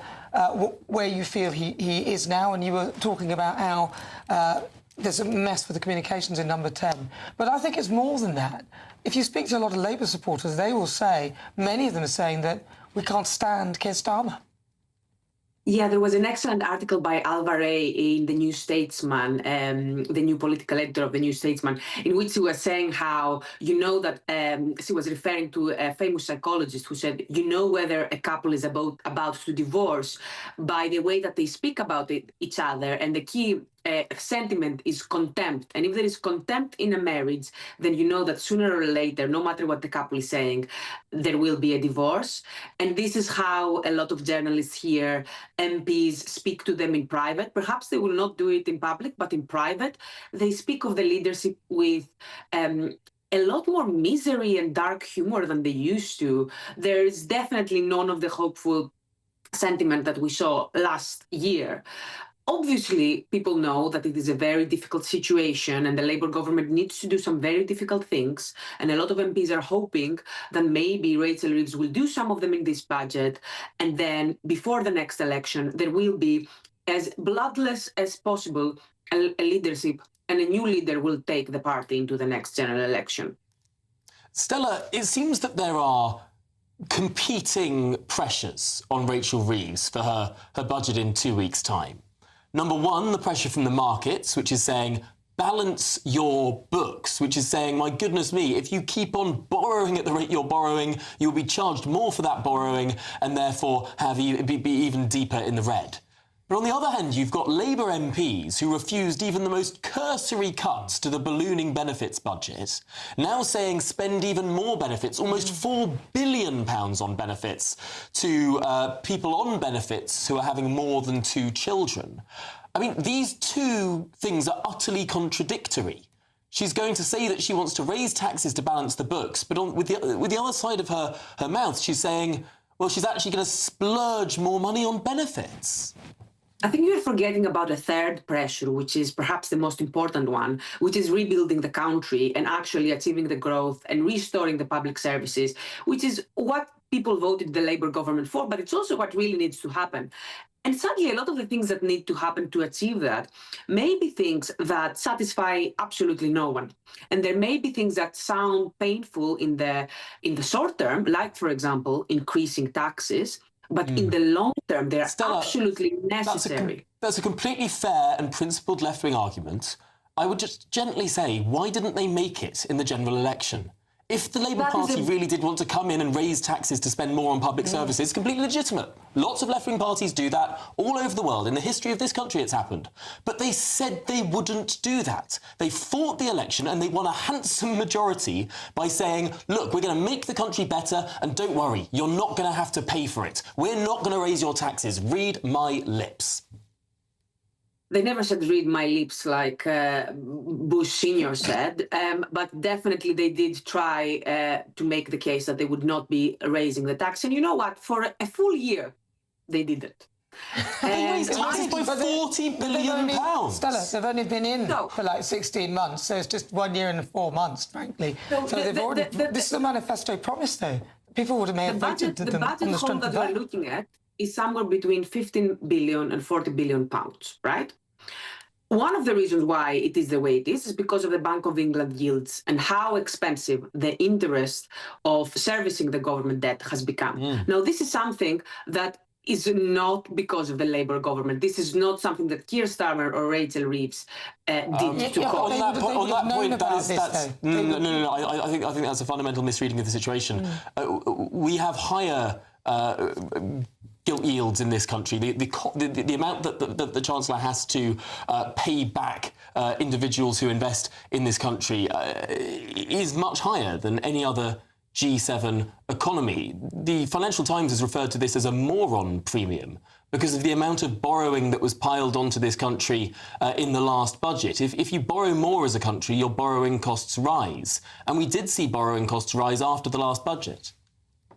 where you feel he is now, and you were talking about how there's a mess with the communications in number 10. But I think it's more than that. If you speak to a lot of Labour supporters, they will say, many of them are saying that we can't stand Keir Starmer. Yeah, there was an excellent article by Alvarez in the New Statesman, the new political editor of the New Statesman, in which he was saying how, that she was referring to a famous psychologist who said, whether a couple is about to divorce by the way that they speak about each other. And the key sentiment is contempt. And if there is contempt in a marriage, then you know that sooner or later, no matter what the couple is saying, there will be a divorce. And this is how a lot of journalists here, MPs, speak to them in private. Perhaps they will not do it in public, but in private, they speak of the leadership with a lot more misery and dark humor than they used to. There is definitely none of the hopeful sentiment that we saw last year. Obviously, people know that it is a very difficult situation and the Labour government needs to do some very difficult things. And a lot of MPs are hoping that maybe Rachel Reeves will do some of them in this budget. And then before the next election, there will be, as bloodless as possible, a leadership, and a new leader will take the party into the next general election. Stella, it seems that there are competing pressures on Rachel Reeves for her budget in 2 weeks' time. Number one, the pressure from the markets, which is saying, balance your books, which is saying, my goodness me, if you keep on borrowing at the rate you're borrowing, you'll be charged more for that borrowing and therefore be even deeper in the red. But on the other hand, you've got Labour MPs who refused even the most cursory cuts to the ballooning benefits budget, now saying spend even more benefits, almost £4 billion on benefits to people on benefits who are having more than 2 children. I mean, these two things are utterly contradictory. She's going to say that she wants to raise taxes to balance the books, but with the other side of her mouth, she's saying, well, she's actually going to splurge more money on benefits. I think you're forgetting about a third pressure, which is perhaps the most important one, which is rebuilding the country and actually achieving the growth and restoring the public services, which is what people voted the Labour government for, but it's also what really needs to happen. And sadly, a lot of the things that need to happen to achieve that may be things that satisfy absolutely no one. And there may be things that sound painful in the short term, like, for example, increasing taxes. But in the long term, they're absolutely necessary. That's a completely fair and principled left-wing argument. I would just gently say, why didn't they make it in the general election? If the Labour Party really did want to come in and raise taxes to spend more on public services, it's completely legitimate. Lots of left-wing parties do that all over the world. In the history of this country, it's happened. But they said they wouldn't do that. They fought the election and they won a handsome majority by saying, look, we're going to make the country better and don't worry, you're not going to have to pay for it. We're not going to raise your taxes. Read my lips. They never said read my lips like Bush Sr. said, but definitely they did try to make the case that they would not be raising the tax. And you know what? For a full year, they did it. They raised taxes by £40 billion. Stella, they've only been in for like 16 months, so it's just 1 year and 4 months, frankly. So they've already... This is a manifesto promise, though. People may have voted to them on the strength of that. The budget that we're looking at is somewhere between 15 billion and 40 billion pounds, right? One of the reasons why it is the way it is because of the Bank of England yields and how expensive the interest of servicing the government debt has become. Now, this is something that is not because of the Labour government. This is not something that Keir Starmer or Rachel Reeves did to cause. On that point, that's no. I think that's a fundamental misreading of the situation. We have higher gilt yields in this country. The amount that the Chancellor has to pay back individuals who invest in this country is much higher than any other G7 economy. The Financial Times has referred to this as a moron premium because of the amount of borrowing that was piled onto this country in the last budget. If you borrow more as a country, your borrowing costs rise. And we did see borrowing costs rise after the last budget.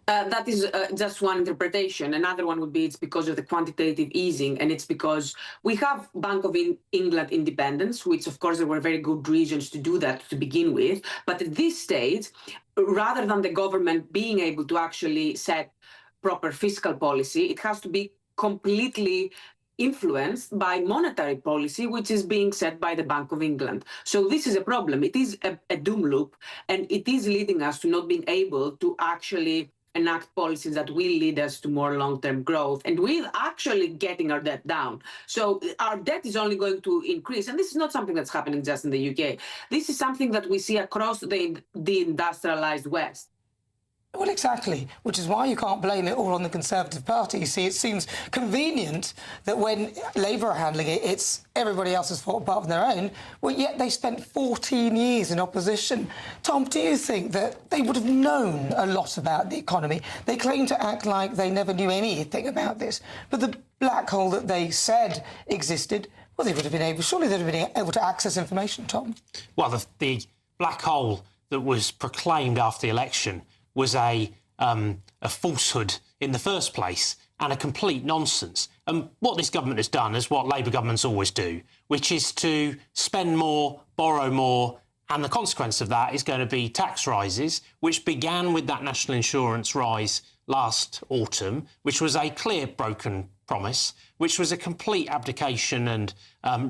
That is just one interpretation. Another one would be it's because of the quantitative easing, and it's because we have Bank of England independence, which, of course, there were very good reasons to do that to begin with. But at this stage, rather than the government being able to actually set proper fiscal policy, it has to be completely influenced by monetary policy, which is being set by the Bank of England. So this is a problem. It is a doom loop, and it is leading us to not being able to actually enact policies that will lead us to more long-term growth and with actually getting our debt down. So our debt is only going to increase. And this is not something that's happening just in the UK. This is something that we see across the industrialized West. Well, exactly, which is why you can't blame it all on the Conservative Party. You see, it seems convenient that when Labour are handling it, it's everybody else's fault apart from their own, well, yet they spent 14 years in opposition. Tom, do you think that they would have known a lot about the economy? They claim to act like they never knew anything about this, but the black hole that they said existed, well, they would have been able, surely they'd have been able to access information, Tom. Well, the black hole that was proclaimed after the election was a falsehood in the first place and a complete nonsense. And what this government has done is what Labour governments always do, which is to spend more, borrow more, and the consequence of that is going to be tax rises, which began with that national insurance rise last autumn, which was a clear broken promise, which was a complete abdication and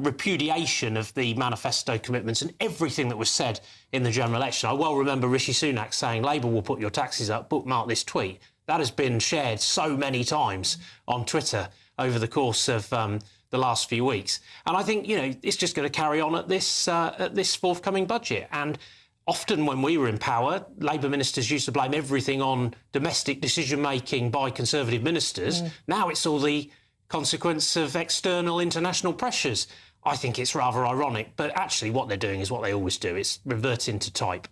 repudiation of the manifesto commitments and everything that was said in the general election. I well remember Rishi Sunak saying, Labour will put your taxes up, bookmark this tweet. That has been shared so many times on Twitter over the course of the last few weeks. And I think, you know, it's just going to carry on at this forthcoming budget. And often when we were in power, Labour ministers used to blame everything on domestic decision-making by Conservative ministers. Now it's all the consequence of external international pressures. I think it's rather ironic, but actually what they're doing is what they always do. It's reverting to type.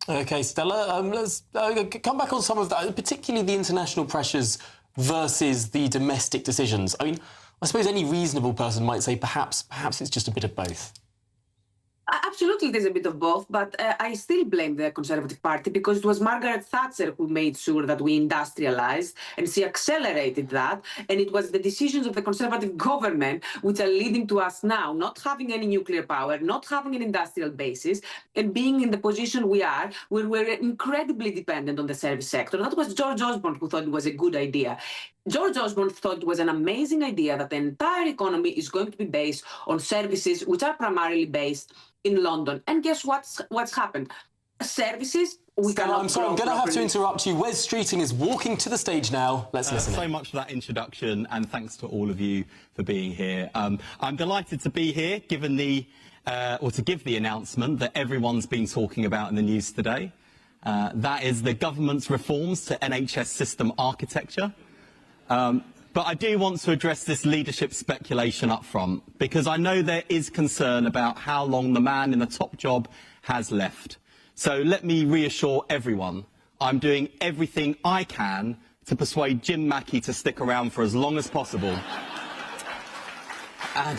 OK, Stella, let's come back on some of that, particularly the international pressures versus the domestic decisions. I mean, I suppose any reasonable person might say perhaps it's just a bit of both. Absolutely, there's a bit of both, but I still blame the Conservative Party because it was Margaret Thatcher who made sure that we industrialised, and she accelerated that, and it was the decisions of the Conservative government which are leading to us now not having any nuclear power, not having an industrial basis, and being in the position we are, where we're incredibly dependent on the service sector. That was George Osborne who thought it was a good idea. George Osborne thought it was an amazing idea that the entire economy is going to be based on services which are primarily based in London. And guess what's happened? Services, we cannot. I'm sorry, I'm going to have to interrupt you. Wes Streeting is walking to the stage now. Let's listen. So much for that introduction, and thanks to all of you for being here. I'm delighted to be here, given the, or to give the announcement that everyone's been talking about in the news today. That is the government's reforms to NHS system architecture. But I do want to address this leadership speculation up front, because I know there is concern about how long the man in the top job has left. So let me reassure everyone, I'm doing everything I can to persuade Jim Mackey to stick around for as long as possible. And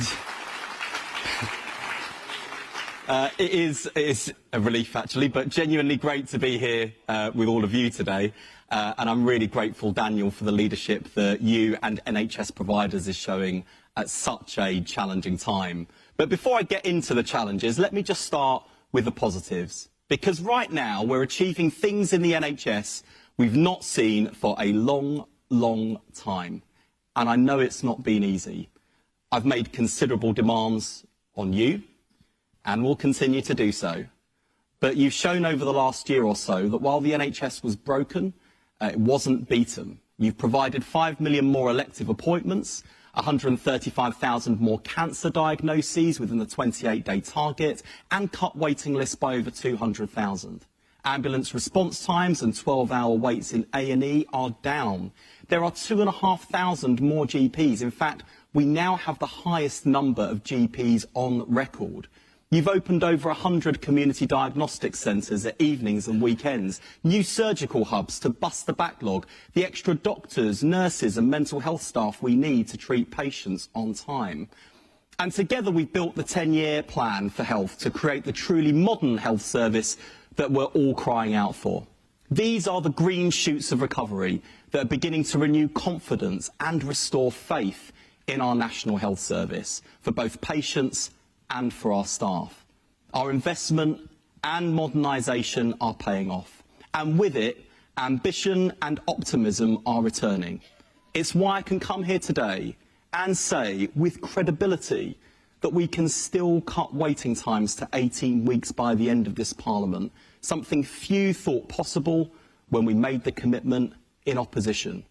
it is a relief, actually, but genuinely great to be here with all of you today. And I'm really grateful, Daniel, for the leadership that you and NHS providers is showing at such a challenging time. But before I get into the challenges, let me just start with the positives. Because right now, we're achieving things in the NHS we've not seen for a long, long time. And I know it's not been easy. I've made considerable demands on you, and will continue to do so. But you've shown over the last year or so that while the NHS was broken, it wasn't beaten. You've provided 5 million more elective appointments, 135,000 more cancer diagnoses within the 28-day target, and cut waiting lists by over 200,000. Ambulance response times and 12-hour waits in A&E are down. There are 2,500 more GPs. In fact, we now have the highest number of GPs on record. You've opened over 100 community diagnostic centres at evenings and weekends, new surgical hubs to bust the backlog, the extra doctors, nurses and mental health staff we need to treat patients on time. And together we've built the 10-year plan for health to create the truly modern health service that we're all crying out for. These are the green shoots of recovery that are beginning to renew confidence and restore faith in our National Health Service for both patients and for our staff. Our investment and modernisation are paying off, and with it, ambition and optimism are returning. It's why I can come here today and say with credibility that we can still cut waiting times to 18 weeks by the end of this Parliament, something few thought possible when we made the commitment in opposition.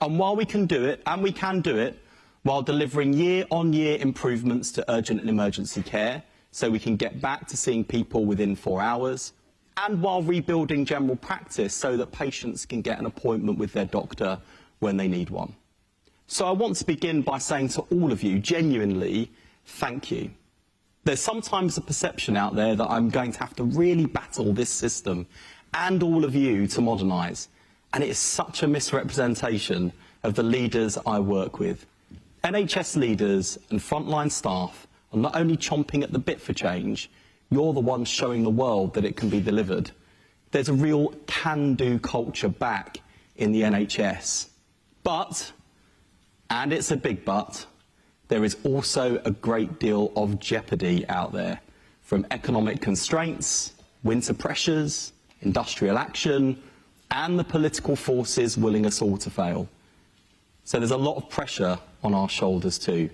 And while we can do it, and we can do it, while delivering year-on-year improvements to urgent and emergency care, so we can get back to seeing people within 4 hours, and while rebuilding general practice so that patients can get an appointment with their doctor when they need one. So I want to begin by saying to all of you, genuinely, thank you. There's sometimes a perception out there that I'm going to have to really battle this system and all of you to modernise, and it is such a misrepresentation of the leaders I work with. NHS leaders and frontline staff are not only chomping at the bit for change, you're the ones showing the world that it can be delivered. There's a real can-do culture back in the NHS. But, and it's a big but, there is also a great deal of jeopardy out there, from economic constraints, winter pressures, industrial action, and the political forces willing us all to fail. So there's a lot of pressure on our shoulders too,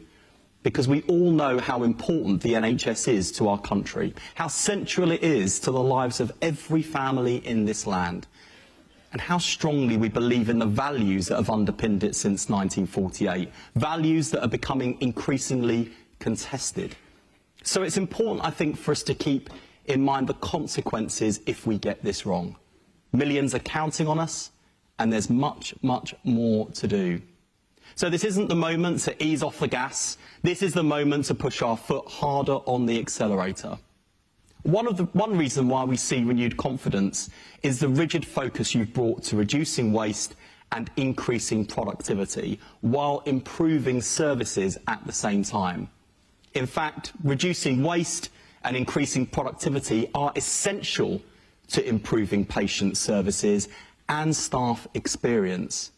because we all know how important the NHS is to our country, how central it is to the lives of every family in this land, and how strongly we believe in the values that have underpinned it since 1948, values that are becoming increasingly contested. So it's important, I think, for us to keep in mind the consequences if we get this wrong. Millions are counting on us, and there's much, much more to do. So this isn't the moment to ease off the gas. This is the moment to push our foot harder on the accelerator. One reason why we see renewed confidence is the rigid focus you've brought to reducing waste and increasing productivity, while improving services at the same time. In fact, reducing waste and increasing productivity are essential to improving patient services and staff experience.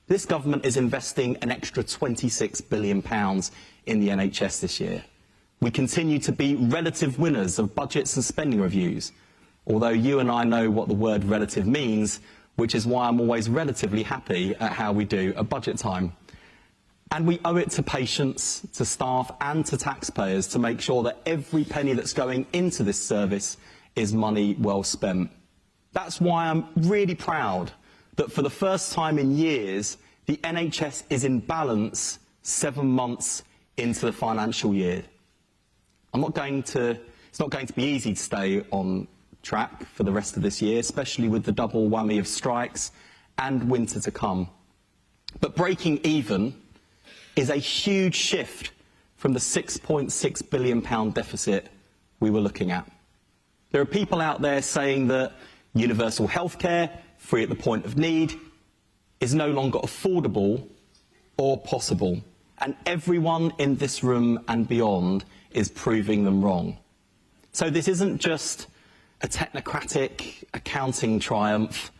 This government is investing an extra £26 billion in the NHS this year. We continue to be relative winners of budgets and spending reviews, although you and I know what the word relative means, which is why I'm always relatively happy at how we do at budget time. And we owe it to patients, to staff and to taxpayers to make sure that every penny that's going into this service is money well spent. That's why I'm really proud that for the first time in years, the NHS is in balance 7 months into the financial year. It's not going to be easy to stay on track for the rest of this year, especially with the double whammy of strikes and winter to come. But breaking even is a huge shift from the £6.6 billion deficit we were looking at. There are people out there saying that universal healthcare, free at the point of need, is no longer affordable or possible. And everyone in this room and beyond is proving them wrong. So this isn't just a technocratic accounting triumph.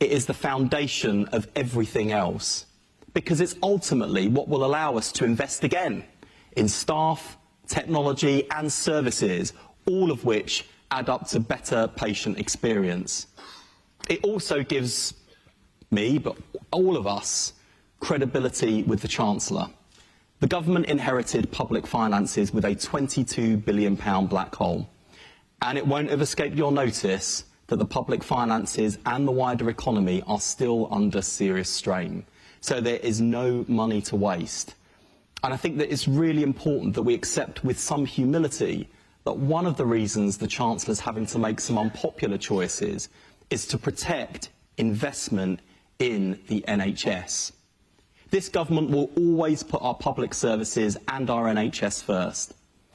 It is the foundation of everything else, because it's ultimately what will allow us to invest again in staff, technology and services, all of which add up to better patient experience. It also gives me, but all of us, credibility with the Chancellor. The government inherited public finances with a £22 billion black hole, and it won't have escaped your notice that the public finances and the wider economy are still under serious strain. So there is no money to waste. And I think that it's really important that we accept with some humility that one of the reasons the Chancellor's having to make some unpopular choices is to protect investment in the NHS. This government will always put our public services and our NHS first.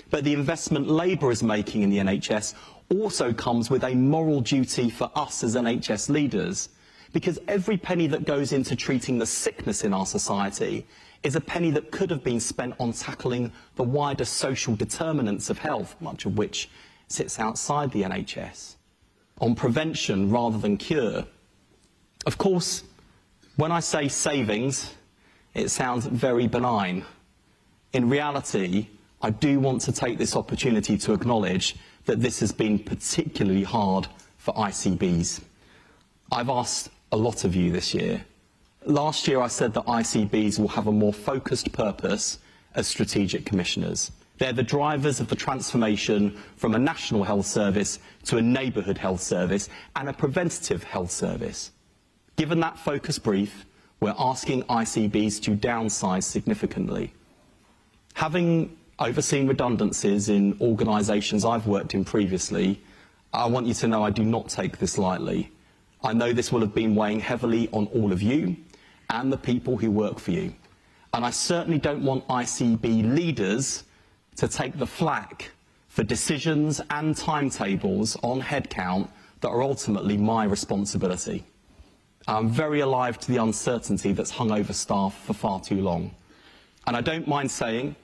But the investment Labour is making in the NHS also comes with a moral duty for us as NHS leaders, because every penny that goes into treating the sickness in our society is a penny that could have been spent on tackling the wider social determinants of health, much of which sits outside the NHS, on prevention rather than cure. Of course, when I say savings, it sounds very benign. In reality, I do want to take this opportunity to acknowledge that this has been particularly hard for ICBs. I've asked a lot of you this year. Last year I said that ICBs will have a more focused purpose as strategic commissioners. They're the drivers of the transformation from a national health service to a neighbourhood health service and a preventative health service. Given that focus brief, we're asking ICBs to downsize significantly. Having overseen redundancies in organisations I've worked in previously, I want you to know I do not take this lightly. I know this will have been weighing heavily on all of you and the people who work for you. And I certainly don't want ICB leaders to take the flak for decisions and timetables on headcount that are ultimately my responsibility. I'm very alive to the uncertainty that's hung over staff for far too long. And I don't mind saying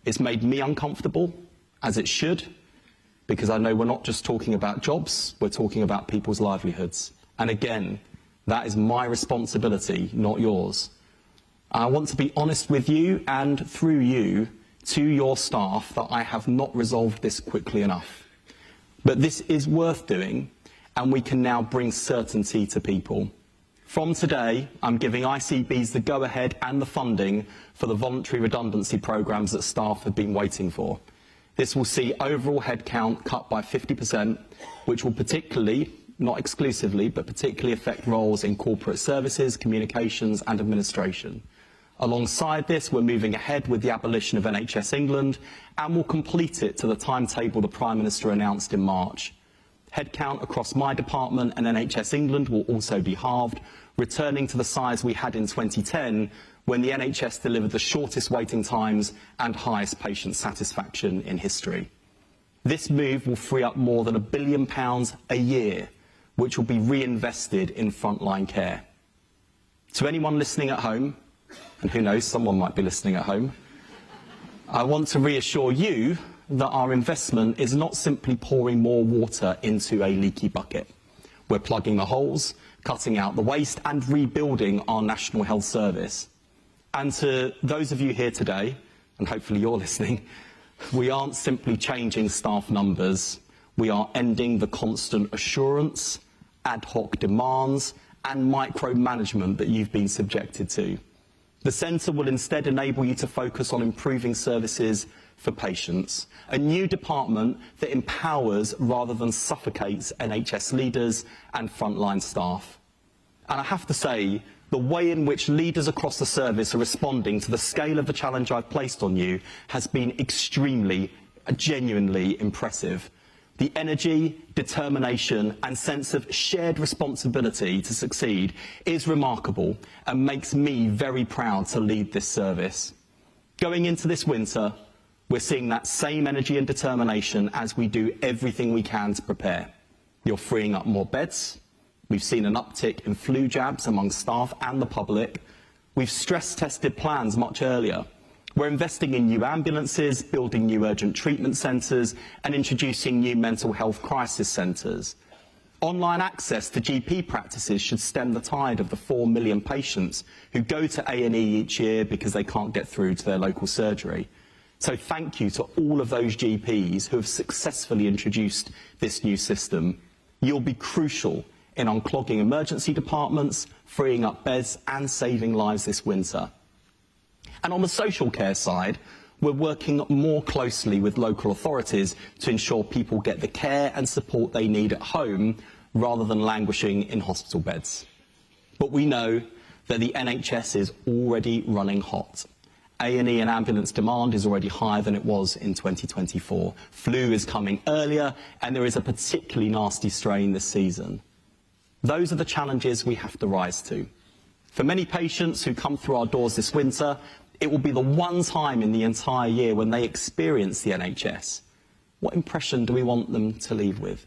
it's made me uncomfortable, as it should, because I know we're not just talking about jobs, we're talking about people's livelihoods. And again, that is my responsibility, not yours. I want to be honest with you and through you to your staff that I have not resolved this quickly enough. But this is worth doing, and we can now bring certainty to people. From today, I'm giving ICBs the go-ahead and the funding for the voluntary redundancy programmes that staff have been waiting for. This will see overall headcount cut by 50%, which will particularly, not exclusively, but particularly affect roles in corporate services, communications and administration. Alongside this, we're moving ahead with the abolition of NHS England and will complete it to the timetable the Prime Minister announced in March. Headcount across my department and NHS England will also be halved, returning to the size we had in 2010 when the NHS delivered the shortest waiting times and highest patient satisfaction in history. This move will free up more than £1 billion a year, which will be reinvested in frontline care. To anyone listening at home, and who knows, someone might be listening at home, I want to reassure you that our investment is not simply pouring more water into a leaky bucket. We're plugging the holes, cutting out the waste and rebuilding our National Health Service. And to those of you here today, and hopefully you're listening, we aren't simply changing staff numbers, we are ending the constant assurance, ad hoc demands and micromanagement that you've been subjected to. The centre will instead enable you to focus on improving services for patients, a new department that empowers rather than suffocates NHS leaders and frontline staff. And I have to say, the way in which leaders across the service are responding to the scale of the challenge I've placed on you has been extremely, genuinely impressive. The energy, determination and sense of shared responsibility to succeed is remarkable and makes me very proud to lead this service. Going into this winter, we're seeing that same energy and determination as we do everything we can to prepare. You're freeing up more beds. We've seen an uptick in flu jabs among staff and the public. We've stress-tested plans much earlier. We're investing in new ambulances, building new urgent treatment centres and introducing new mental health crisis centres. Online access to GP practices should stem the tide of the 4 million patients who go to A&E each year because they can't get through to their local surgery. So thank you to all of those GPs who have successfully introduced this new system. You'll be crucial in unclogging emergency departments, freeing up beds and saving lives this winter. And on the social care side, we're working more closely with local authorities to ensure people get the care and support they need at home rather than languishing in hospital beds. But we know that the NHS is already running hot. A&E and ambulance demand is already higher than it was in 2024. Flu is coming earlier and there is a particularly nasty strain this season. Those are the challenges we have to rise to. For many patients who come through our doors this winter, it will be the one time in the entire year when they experience the NHS. What impression do we want them to leave with?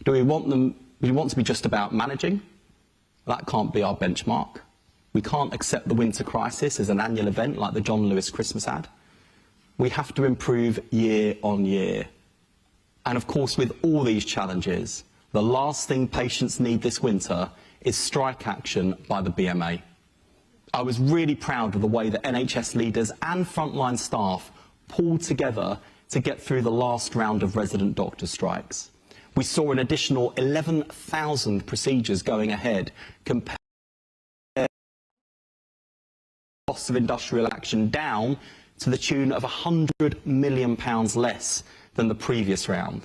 Do we want to be just about managing? That can't be our benchmark. We can't accept the winter crisis as an annual event like the John Lewis Christmas ad. We have to improve year on year. And of course, with all these challenges, the last thing patients need this winter is strike action by the BMA. I was really proud of the way that NHS leaders and frontline staff pulled together to get through the last round of resident doctor strikes. We saw an additional 11,000 procedures going ahead compared to the costs of industrial action down to the tune of £100 million less than the previous round.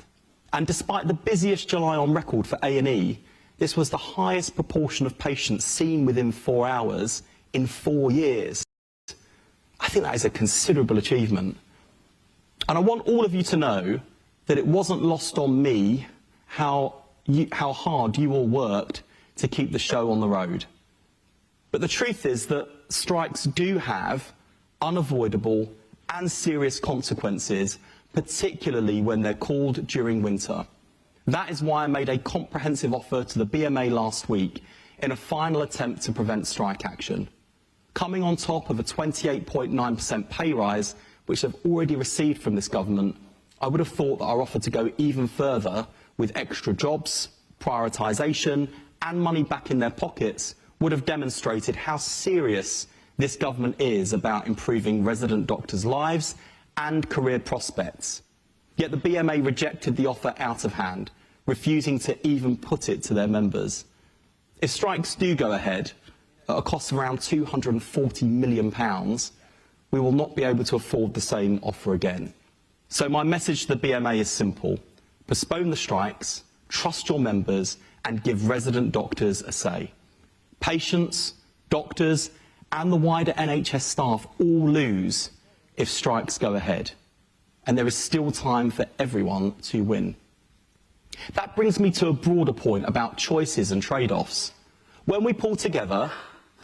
And despite the busiest July on record for A&E, This was the highest proportion of patients seen within 4 hours in 4 years. I think that is a considerable achievement. And I want all of you to know that it wasn't lost on me how hard you all worked to keep the show on the road. But the truth is that strikes do have unavoidable and serious consequences, particularly when they're called during winter. That is why I made a comprehensive offer to the BMA last week in a final attempt to prevent strike action. Coming on top of a 28.9% pay rise, which I've already received from this government, I would have thought that our offer to go even further with extra jobs, prioritisation and money back in their pockets would have demonstrated how serious this government is about improving resident doctors' lives and career prospects. Yet the BMA rejected the offer out of hand, refusing to even put it to their members. If strikes do go ahead, at a cost of around £240 million, we will not be able to afford the same offer again. So my message to the BMA is simple. Postpone the strikes, trust your members, and give resident doctors a say. Patients, doctors, and the wider NHS staff all lose if strikes go ahead. And there is still time for everyone to win. That brings me to a broader point about choices and trade-offs. When we pull together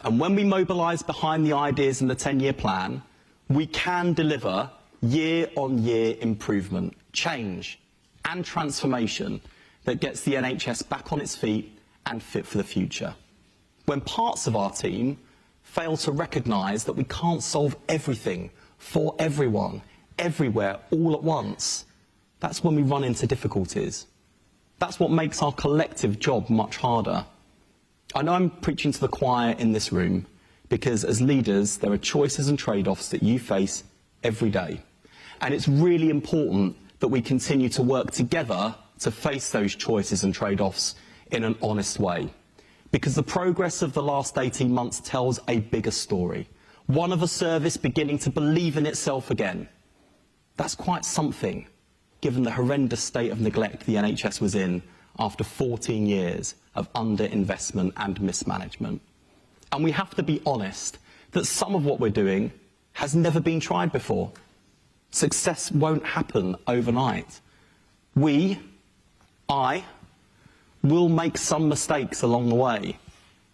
and when we mobilise behind the ideas in the 10-year plan, we can deliver year-on-year improvement, change and transformation that gets the NHS back on its feet and fit for the future. When parts of our team fail to recognise that we can't solve everything for everyone, everywhere, all at once, that's when we run into difficulties. That's what makes our collective job much harder. I know I'm preaching to the choir in this room because as leaders, there are choices and trade-offs that you face every day. And it's really important that we continue to work together to face those choices and trade-offs in an honest way. Because the progress of the last 18 months tells a bigger story. One of a service beginning to believe in itself again. That's quite something, given the horrendous state of neglect the NHS was in after 14 years of underinvestment and mismanagement. And we have to be honest that some of what we're doing has never been tried before. Success won't happen overnight. I, will make some mistakes along the way.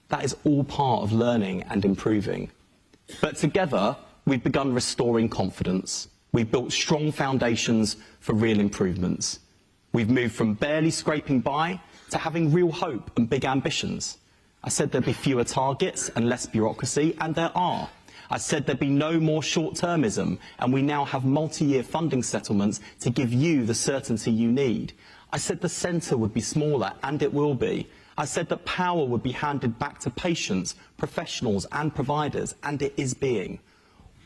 That is all part of learning and improving. But together, we've begun restoring confidence. We've built strong foundations for real improvements. We've moved from barely scraping by to having real hope and big ambitions. I said there'd be fewer targets and less bureaucracy, and there are. I said there'd be no more short-termism, and we now have multi-year funding settlements to give you the certainty you need. I said the centre would be smaller, and it will be. I said that power would be handed back to patients, professionals and providers, and it is being.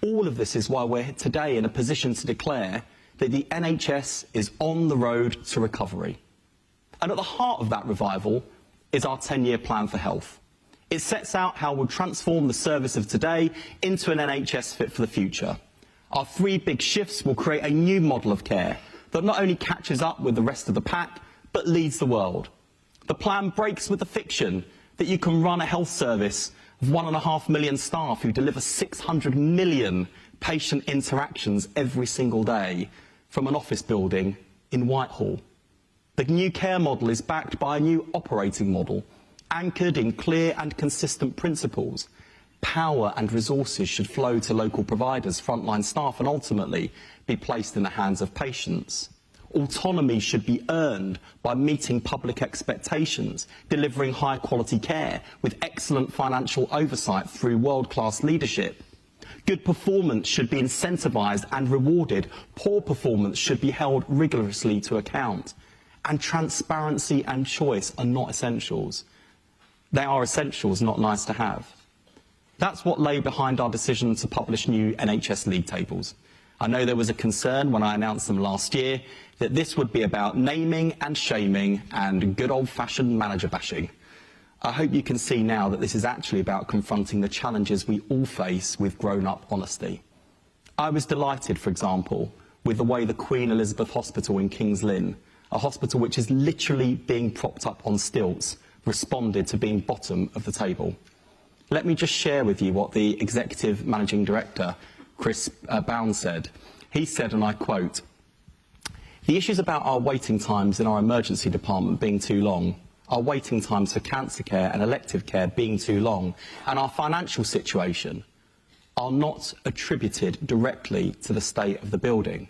All of this is why we're today in a position to declare that the NHS is on the road to recovery. And at the heart of that revival is our 10-year plan for health. It sets out how we'll transform the service of today into an NHS fit for the future. Our 3 big shifts will create a new model of care that not only catches up with the rest of the pack, but leads the world. The plan breaks with the fiction that you can run a health service of 1.5 million staff who deliver 600 million patient interactions every single day from an office building in Whitehall. The new care model is backed by a new operating model, anchored in clear and consistent principles. Power and resources should flow to local providers, frontline staff, and ultimately be placed in the hands of patients. Autonomy should be earned by meeting public expectations, delivering high-quality care with excellent financial oversight through world-class leadership. Good performance should be incentivised and rewarded. Poor performance should be held rigorously to account. And transparency and choice are not essentials. They are essentials, not nice to have. That's what lay behind our decision to publish new NHS league tables. I know there was a concern when I announced them last year that this would be about naming and shaming and good old-fashioned manager bashing. I hope you can see now that this is actually about confronting the challenges we all face with grown-up honesty. I was delighted, for example, with the way the Queen Elizabeth Hospital in King's Lynn, a hospital which is literally being propped up on stilts responded to being bottom of the table. Let me just share with you what the Executive Managing Director, Chris Bound, said. He said, and I quote, "The issues about our waiting times in our emergency department being too long, our waiting times for cancer care and elective care being too long, and our financial situation are not attributed directly to the state of the building.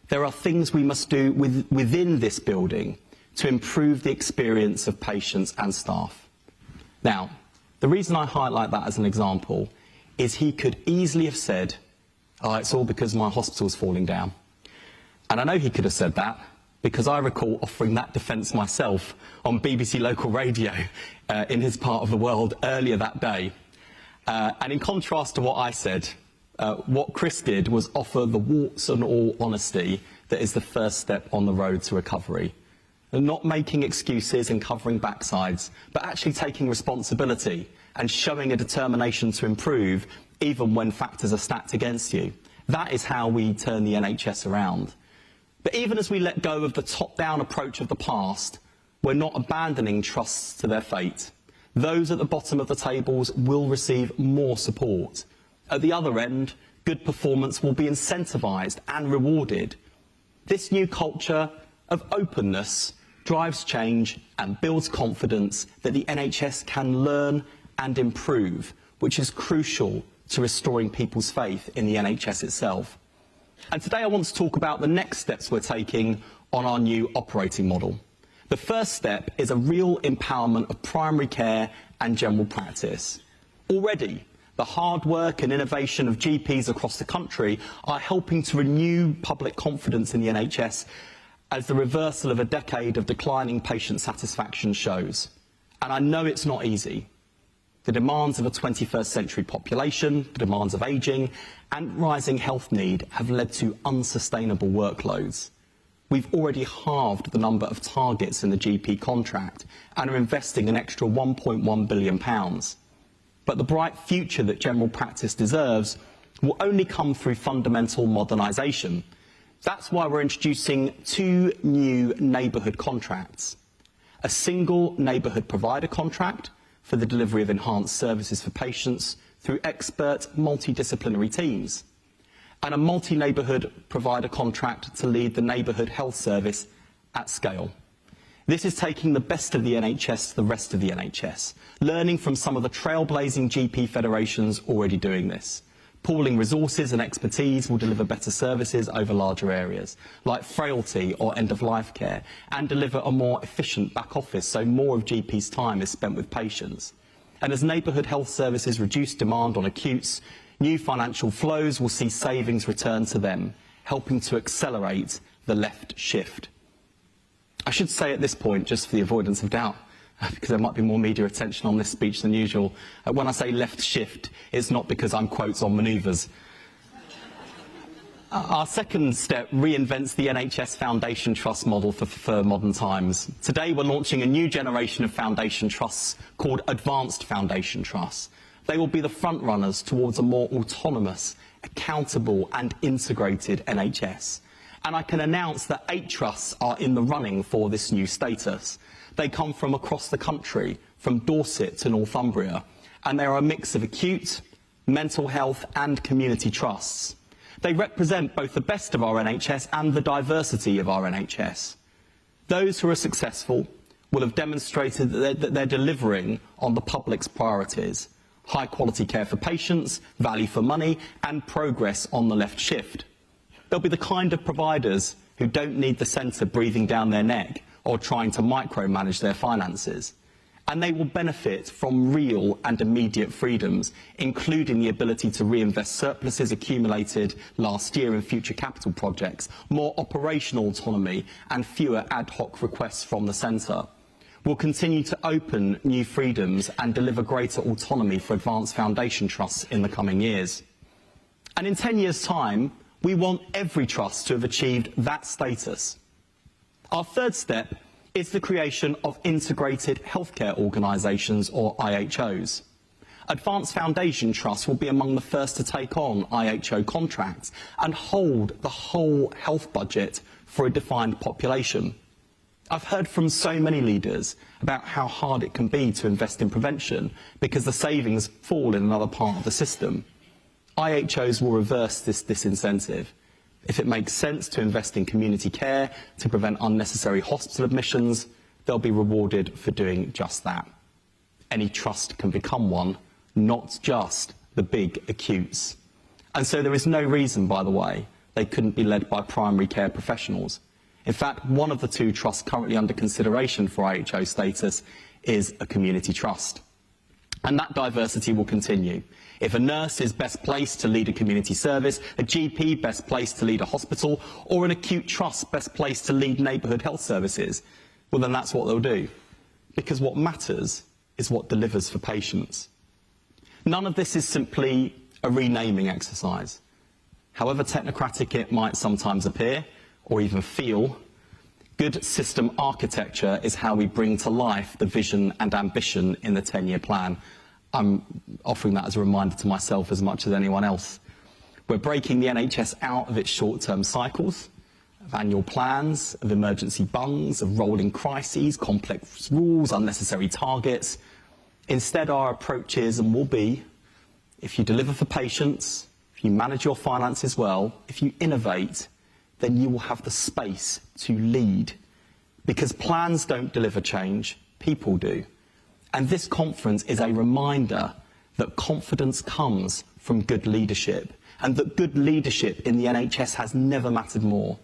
There are things we must do within this building to improve the experience of patients and staff." Now, the reason I highlight that as an example is he could easily have said, "Oh, it's all because my hospital's falling down." And I know he could have said that because I recall offering that defence myself on BBC Local Radio in his part of the world earlier that day. And in contrast to what I said, what Chris did was offer the warts and all honesty that is the first step on the road to recovery. And not making excuses and covering backsides, but actually taking responsibility and showing a determination to improve even when factors are stacked against you. That is how we turn the NHS around. But even as we let go of the top-down approach of the past, we're not abandoning trusts to their fate. Those at the bottom of the tables will receive more support. At the other end, good performance will be incentivised and rewarded. This new culture of openness drives change and builds confidence that the NHS can learn and improve, which is crucial to restoring people's faith in the NHS itself. And today I want to talk about the next steps we're taking on our new operating model. The first step is a real empowerment of primary care and general practice. Already, the hard work and innovation of GPs across the country are helping to renew public confidence in the NHS, as the reversal of a decade of declining patient satisfaction shows. And I know it's not easy. The demands of a 21st century population, the demands of ageing and rising health need have led to unsustainable workloads. We've already halved the number of targets in the GP contract and are investing an extra £1.1 billion. But the bright future that general practice deserves will only come through fundamental modernisation. That's why we're introducing 2 new neighbourhood contracts. A single neighbourhood provider contract for the delivery of enhanced services for patients through expert multidisciplinary teams, and a multi-neighbourhood provider contract to lead the neighbourhood health service at scale. This is taking the best of the NHS to the rest of the NHS, learning from some of the trailblazing GP federations already doing this. Pooling resources and expertise will deliver better services over larger areas, like frailty or end-of-life care, and deliver a more efficient back office, so more of GP's time is spent with patients. And as neighbourhood health services reduce demand on acutes, new financial flows will see savings return to them, helping to accelerate the left shift. I should say at this point, just for the avoidance of doubt, because there might be more media attention on this speech than usual, when I say left shift, it's not because I'm quotes on manoeuvres. Our second step reinvents the NHS Foundation Trust model for modern times. Today we're launching a new generation of foundation trusts called Advanced Foundation Trusts. They will be the front runners towards a more autonomous, accountable and integrated NHS. And I can announce that 8 trusts are in the running for this new status. They come from across the country, from Dorset to Northumbria, and they are a mix of acute, mental health and community trusts. They represent both the best of our NHS and the diversity of our NHS. Those who are successful will have demonstrated that they're delivering on the public's priorities: high quality care for patients, value for money and progress on the left shift. They'll be the kind of providers who don't need the centre breathing down their neck or trying to micromanage their finances. And they will benefit from real and immediate freedoms, including the ability to reinvest surpluses accumulated last year in future capital projects, more operational autonomy and fewer ad hoc requests from the centre. We'll continue to open new freedoms and deliver greater autonomy for advanced foundation trusts in the coming years. And in 10 years' time, we want every trust to have achieved that status. Our third step is the creation of integrated healthcare organisations, or IHOs. Advanced Foundation Trusts will be among the first to take on IHO contracts and hold the whole health budget for a defined population. I've heard from so many leaders about how hard it can be to invest in prevention because the savings fall in another part of the system. IHOs will reverse this disincentive. If it makes sense to invest in community care to prevent unnecessary hospital admissions, they'll be rewarded for doing just that. Any trust can become one, not just the big acutes. And so there is no reason, by the way, they couldn't be led by primary care professionals. In fact, one of the 2 trusts currently under consideration for IHO status is a community trust. And that diversity will continue. If a nurse is best placed to lead a community service, a GP best placed to lead a hospital, or an acute trust best placed to lead neighbourhood health services, well then that's what they'll do. Because what matters is what delivers for patients. None of this is simply a renaming exercise. However technocratic it might sometimes appear, or even feel, good system architecture is how we bring to life the vision and ambition in the 10-year plan. I'm offering that as a reminder to myself as much as anyone else. We're breaking the NHS out of its short-term cycles, of annual plans, of emergency bungs, of rolling crises, complex rules, unnecessary targets. Instead, our approach is and will be, if you deliver for patients, if you manage your finances well, if you innovate, then you will have the space to lead. Because plans don't deliver change, people do. And this conference is a reminder that confidence comes from good leadership, and that good leadership in the NHS has never mattered more.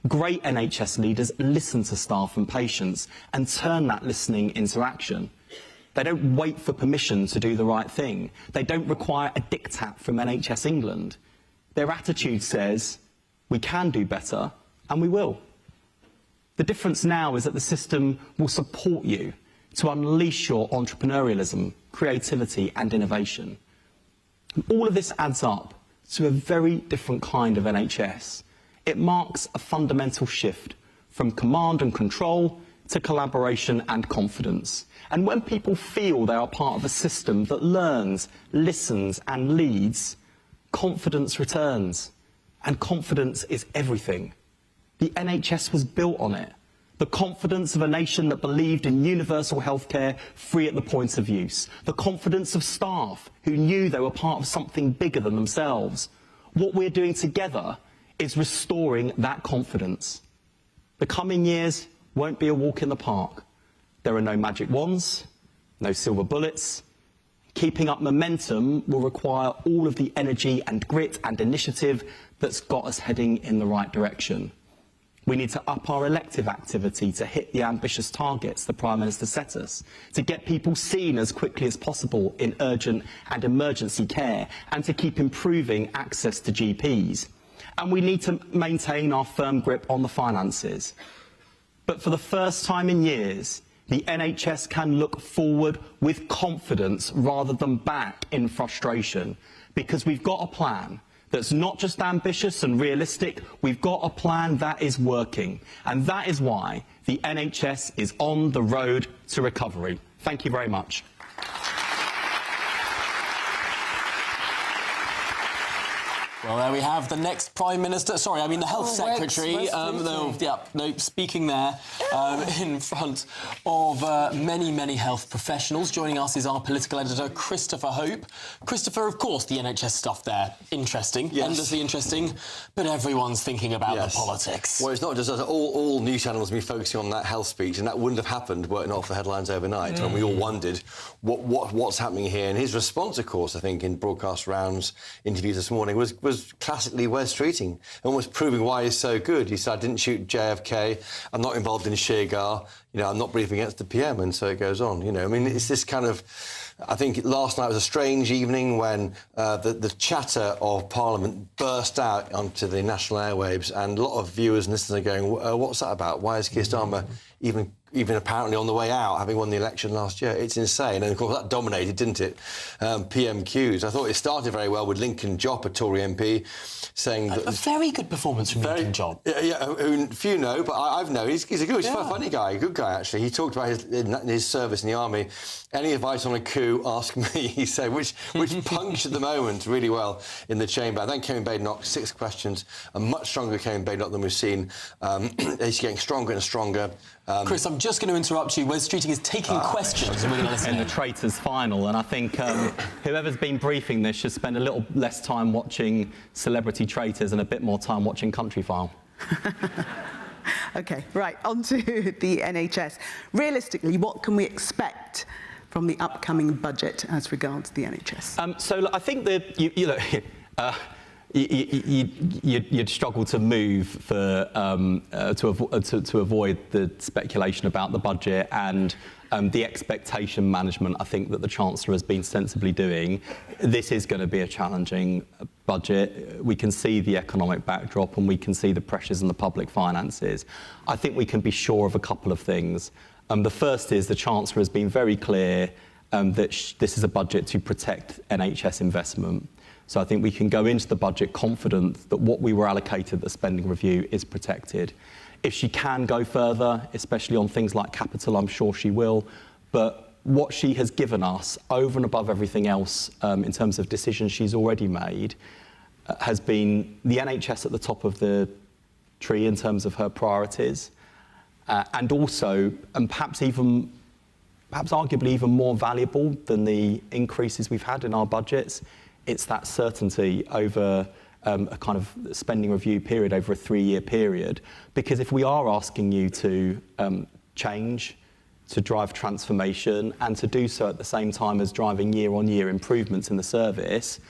Great NHS leaders listen to staff and patients and turn that listening into action. They don't wait for permission to do the right thing. They don't require a diktat from NHS England. Their attitude says, we can do better, and we will. The difference now is that the system will support you to unleash your entrepreneurialism, creativity and innovation. And all of this adds up to a very different kind of NHS. It marks a fundamental shift from command and control to collaboration and confidence. And when people feel they are part of a system that learns, listens and leads, confidence returns. And confidence is everything. The NHS was built on it. The confidence of a nation that believed in universal healthcare free at the point of use. The confidence of staff who knew they were part of something bigger than themselves. What we're doing together is restoring that confidence. The coming years won't be a walk in the park. There are no magic wands, no silver bullets. Keeping up momentum will require all of the energy and grit and initiative that's got us heading in the right direction. We need to up our elective activity to hit the ambitious targets the Prime Minister set us, to get people seen as quickly as possible in urgent and emergency care, and to keep improving access to GPs. And we need to maintain our firm grip on the finances. But for the first time in years, the NHS can look forward with confidence rather than back in frustration, because we've got a plan that's not just ambitious and realistic, we've got a plan that is working. And that is why the NHS is on the road to recovery. Thank you very much. Well, there we have the next Prime Minister. Sorry, I mean the Health Secretary. Speaking there in front of many, many health professionals. Joining us is our political editor, Christopher Hope. Christopher, of course, the NHS stuff there, interesting, endlessly interesting, but everyone's thinking about the politics. Well, it's not just us. All news channels have been focusing on that health speech, and that wouldn't have happened were it not for the headlines overnight. And we all wondered what's happening here. And his response, of course, I think, in broadcast rounds interviews this morning was classically Wes Streeting, almost proving why he's so good. He said, I didn't shoot JFK, I'm not involved in Shigar, I'm not briefing against the PM, and so it goes on. I mean, it's this kind of... I think last night was a strange evening when the chatter of Parliament burst out onto the national airwaves, and a lot of viewers and listeners are going, what's that about? Why is Keir Starmer even even apparently on the way out, having won the election last year. It's insane. And, of course, that dominated, didn't it, PMQs. I thought it started very well with Lincoln Jopp, a Tory MP, saying that... A very good performance from Lincoln Jopp. Yeah, who few know, but I've known. He's a funny guy, a good guy, actually. He talked about his service in the army. Any advice on a coup, ask me, he said, which punched at the moment really well in the chamber. And then Kevin Badenoch, 6 questions, a much stronger Kevin Badenoch than we've seen. He's getting stronger and stronger. Chris, I'm just going to interrupt you. Wes Streeting is taking questions and we're going to listen. In the traitors' final, and I think whoever's been briefing this should spend a little less time watching Celebrity Traitors and a bit more time watching Country File. OK, right, on to the NHS. Realistically, what can we expect from the upcoming budget as regards the NHS? So look, I think that you'd struggle to move for to avoid the speculation about the budget and the expectation management. I think that the Chancellor has been sensibly doing. This is going to be a challenging budget. We can see the economic backdrop and we can see the pressures in the public finances. I think we can be sure of a couple of things. The first is the Chancellor has been very clear that this is a budget to protect NHS investment. So I think we can go into the budget confident that what we were allocated at the spending review is protected. If she can go further, especially on things like capital, I'm sure she will. But what she has given us, over and above everything else, in terms of decisions she's already made, has been the NHS at the top of the tree in terms of her priorities. And also, and perhaps arguably even more valuable than the increases we've had in our budgets, it's that certainty over a kind of spending review period, over a 3-year period. Because if we are asking you to change, to drive transformation, and to do so at the same time as driving year-on-year improvements in the service,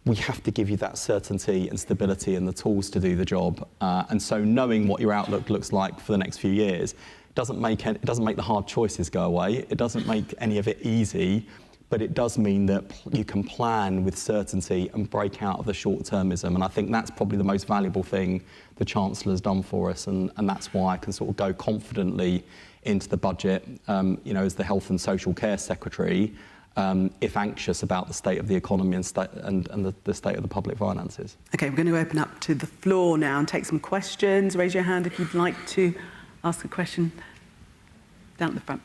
we have to give you that certainty and stability and the tools to do the job. And so knowing what your outlook looks like for the next few years doesn't make the hard choices go away. It doesn't make any of it easy, but it does mean that you can plan with certainty and break out of the short-termism. And I think that's probably the most valuable thing the Chancellor has done for us. And that's why I can sort of go confidently into the budget, as the Health and Social Care Secretary, if anxious about the state of the economy and the state of the public finances. OK, we're going to open up to the floor now and take some questions. Raise your hand if you'd like to ask a question. Down at the front.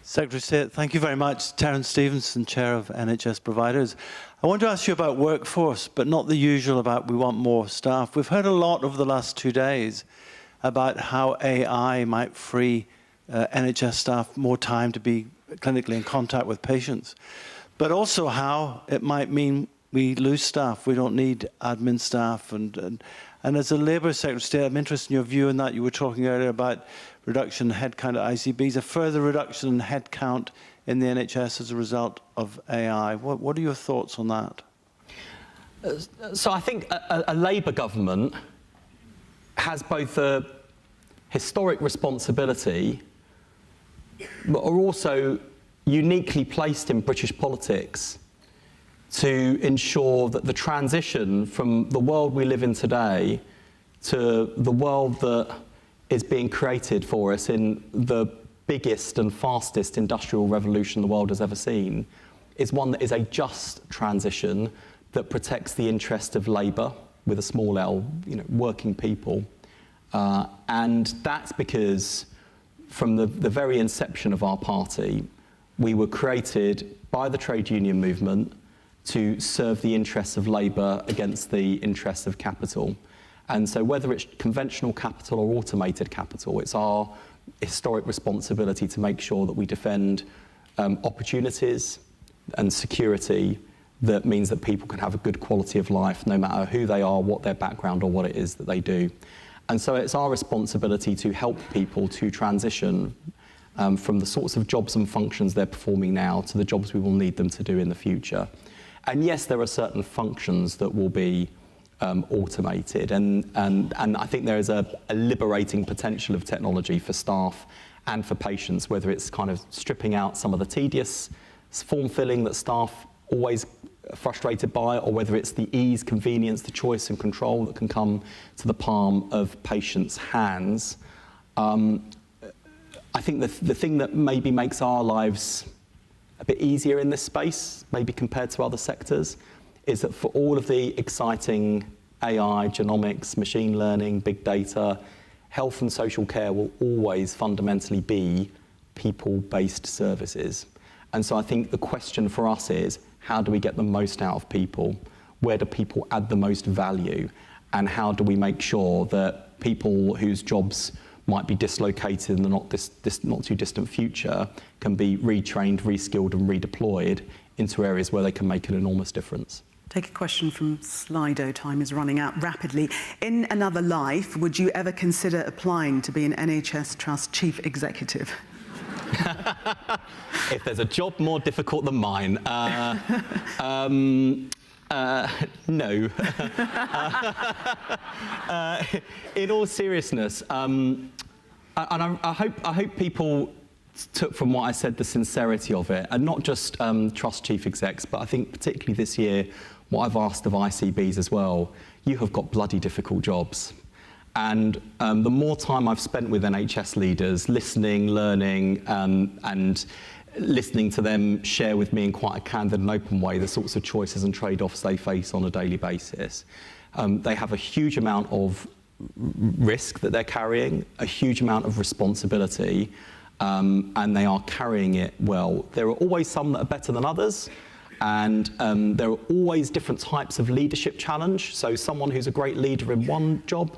Secretary of State, thank you very much. Terence Stevenson, Chair of NHS Providers. I want to ask you about workforce, but not the usual about we want more staff. We've heard a lot over the last 2 days about how AI might free NHS staff more time to be clinically in contact with patients, but also how it might mean we lose staff. We don't need admin staff. And as a Labour Secretary of State, I'm interested in your view on that. You were talking earlier about reduction in headcount at ICBs, a further reduction in headcount in the NHS as a result of AI. What are your thoughts on that? So I think a Labour government has both a historic responsibility, but are also uniquely placed in British politics to ensure that the transition from the world we live in today to the world that is being created for us in the biggest and fastest industrial revolution the world has ever seen is one that is a just transition that protects the interest of labour with a small l, working people. And that's because from the very inception of our party, we were created by the trade union movement to serve the interests of labour against the interests of capital. And so whether it's conventional capital or automated capital, it's our historic responsibility to make sure that we defend opportunities and security that means that people can have a good quality of life no matter who they are, what their background or what it is that they do. And so it's our responsibility to help people to transition from the sorts of jobs and functions they're performing now to the jobs we will need them to do in the future. And yes, there are certain functions that will be automated, and I think there is a liberating potential of technology for staff and for patients, whether it's kind of stripping out some of the tedious form filling that staff always frustrated by, or whether it's the ease, convenience, the choice and control that can come to the palm of patients' hands. I think the thing that maybe makes our lives a bit easier in this space, maybe compared to other sectors, is that for all of the exciting AI, genomics, machine learning, big data, health and social care will always fundamentally be people-based services. And so I think the question for us is, how do we get the most out of people? Where do people add the most value? And how do we make sure that people whose jobs might be dislocated in the not too distant future can be retrained, reskilled and redeployed into areas where they can make an enormous difference? Take a question from Slido. Time is running out rapidly. In another life, would you ever consider applying to be an NHS Trust Chief Executive? If there's a job more difficult than mine, no. In all seriousness, and I hope people took from what I said the sincerity of it, and not just Trust Chief Execs, but I think particularly this year, what I've asked of ICBs as well, you have got bloody difficult jobs. And the more time I've spent with NHS leaders, listening, learning, and listening to them share with me in quite a candid and open way the sorts of choices and trade-offs they face on a daily basis. They have a huge amount of risk that they're carrying, a huge amount of responsibility, and they are carrying it well. There are always some that are better than others, and there are always different types of leadership challenge. So someone who's a great leader in one job